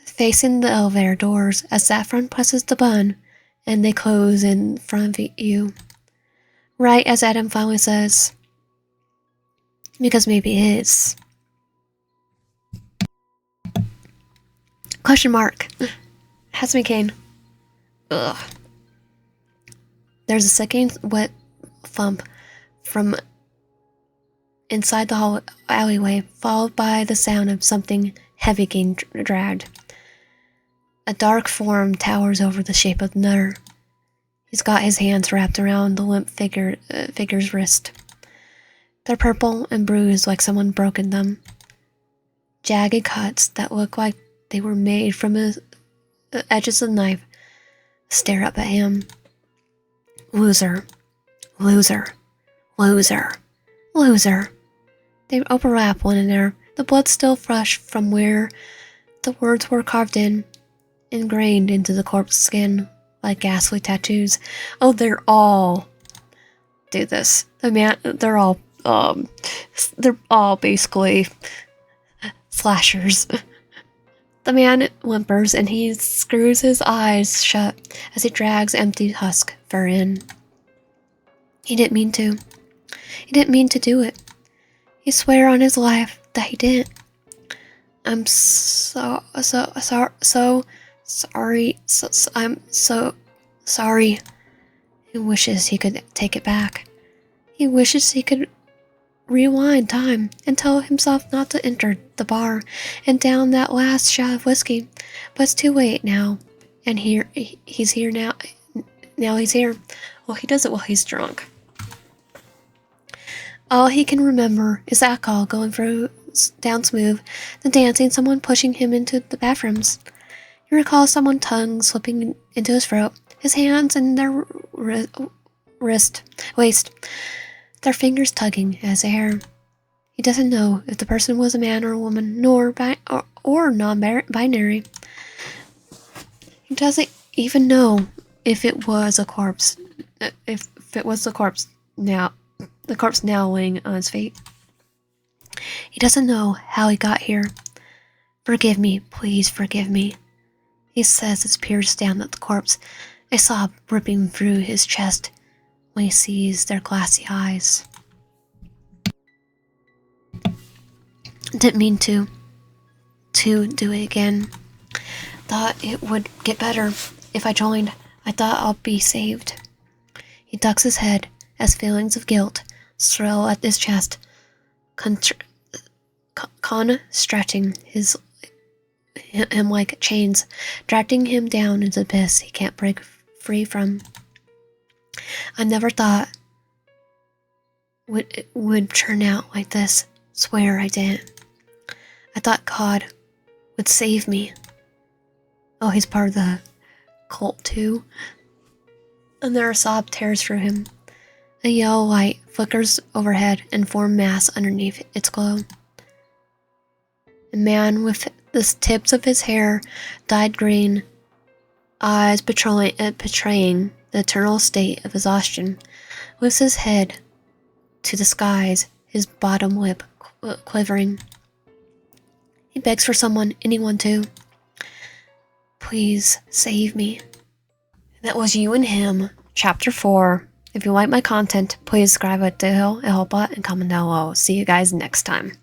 facing the elevator doors as Saffron presses the button and they close in front of you. Right as Adam finally says, because maybe it is. Question mark. Has me cane. Ugh. There's a second wet thump from inside the alleyway, followed by the sound of something heavy getting dragged. A dark form towers over the shape of the nutter. He's got his hands wrapped around the limp figure's wrist. They're purple and bruised like someone broken them. Jagged cuts that look like they were made from the edges of the knife stare up at him. Loser. Loser. Loser. Loser. They overlap one another, the blood still fresh from where the words were carved in, ingrained into the corpse's skin like ghastly tattoos. Oh, they're all do this. They're all basically slashers. The man whimpers and he screws his eyes shut as he drags empty husk fur in. He didn't mean to. He didn't mean to do it. He swear on his life that he didn't. I'm so sorry. I'm so sorry. He wishes he could take it back. He wishes he could rewind time and tell himself not to enter the bar and down that last shot of whiskey. But it's too late now. And he's here now. Now he's here. Well, he does it while he's drunk. All he can remember is alcohol going through down smooth, the dancing, someone pushing him into the bathrooms. He recalls someone's tongue slipping into his throat, his hands in their waist, their fingers tugging at his hair. He doesn't know if the person was a man or a woman, nor non-binary. He doesn't even know if it was a corpse. If it was the corpse now laying on his feet. He doesn't know how he got here. Forgive me, please forgive me. He says as peers down at the corpse, a sob ripping through his chest when he sees their glassy eyes. Didn't mean to do it again. Thought it would get better if I joined. I thought I'll be saved. He ducks his head as feelings of guilt swirl at his chest, stretching him like chains, dragging him down into the abyss he can't break free from. I never thought it would turn out like this. Swear I didn't. I thought God would save me. Oh, he's part of the cult too. And there a sob tears through him. A yellow light flickers overhead and forms mass underneath its glow. A man with the tips of his hair dyed green, eyes betraying the eternal state of exhaustion, lifts his head to the skies, his bottom lip quivering. He begs for someone, anyone to. Please save me. That was You and Him, Chapter 4. If you like my content, please subscribe to the Hill, and comment down below. See you guys next time.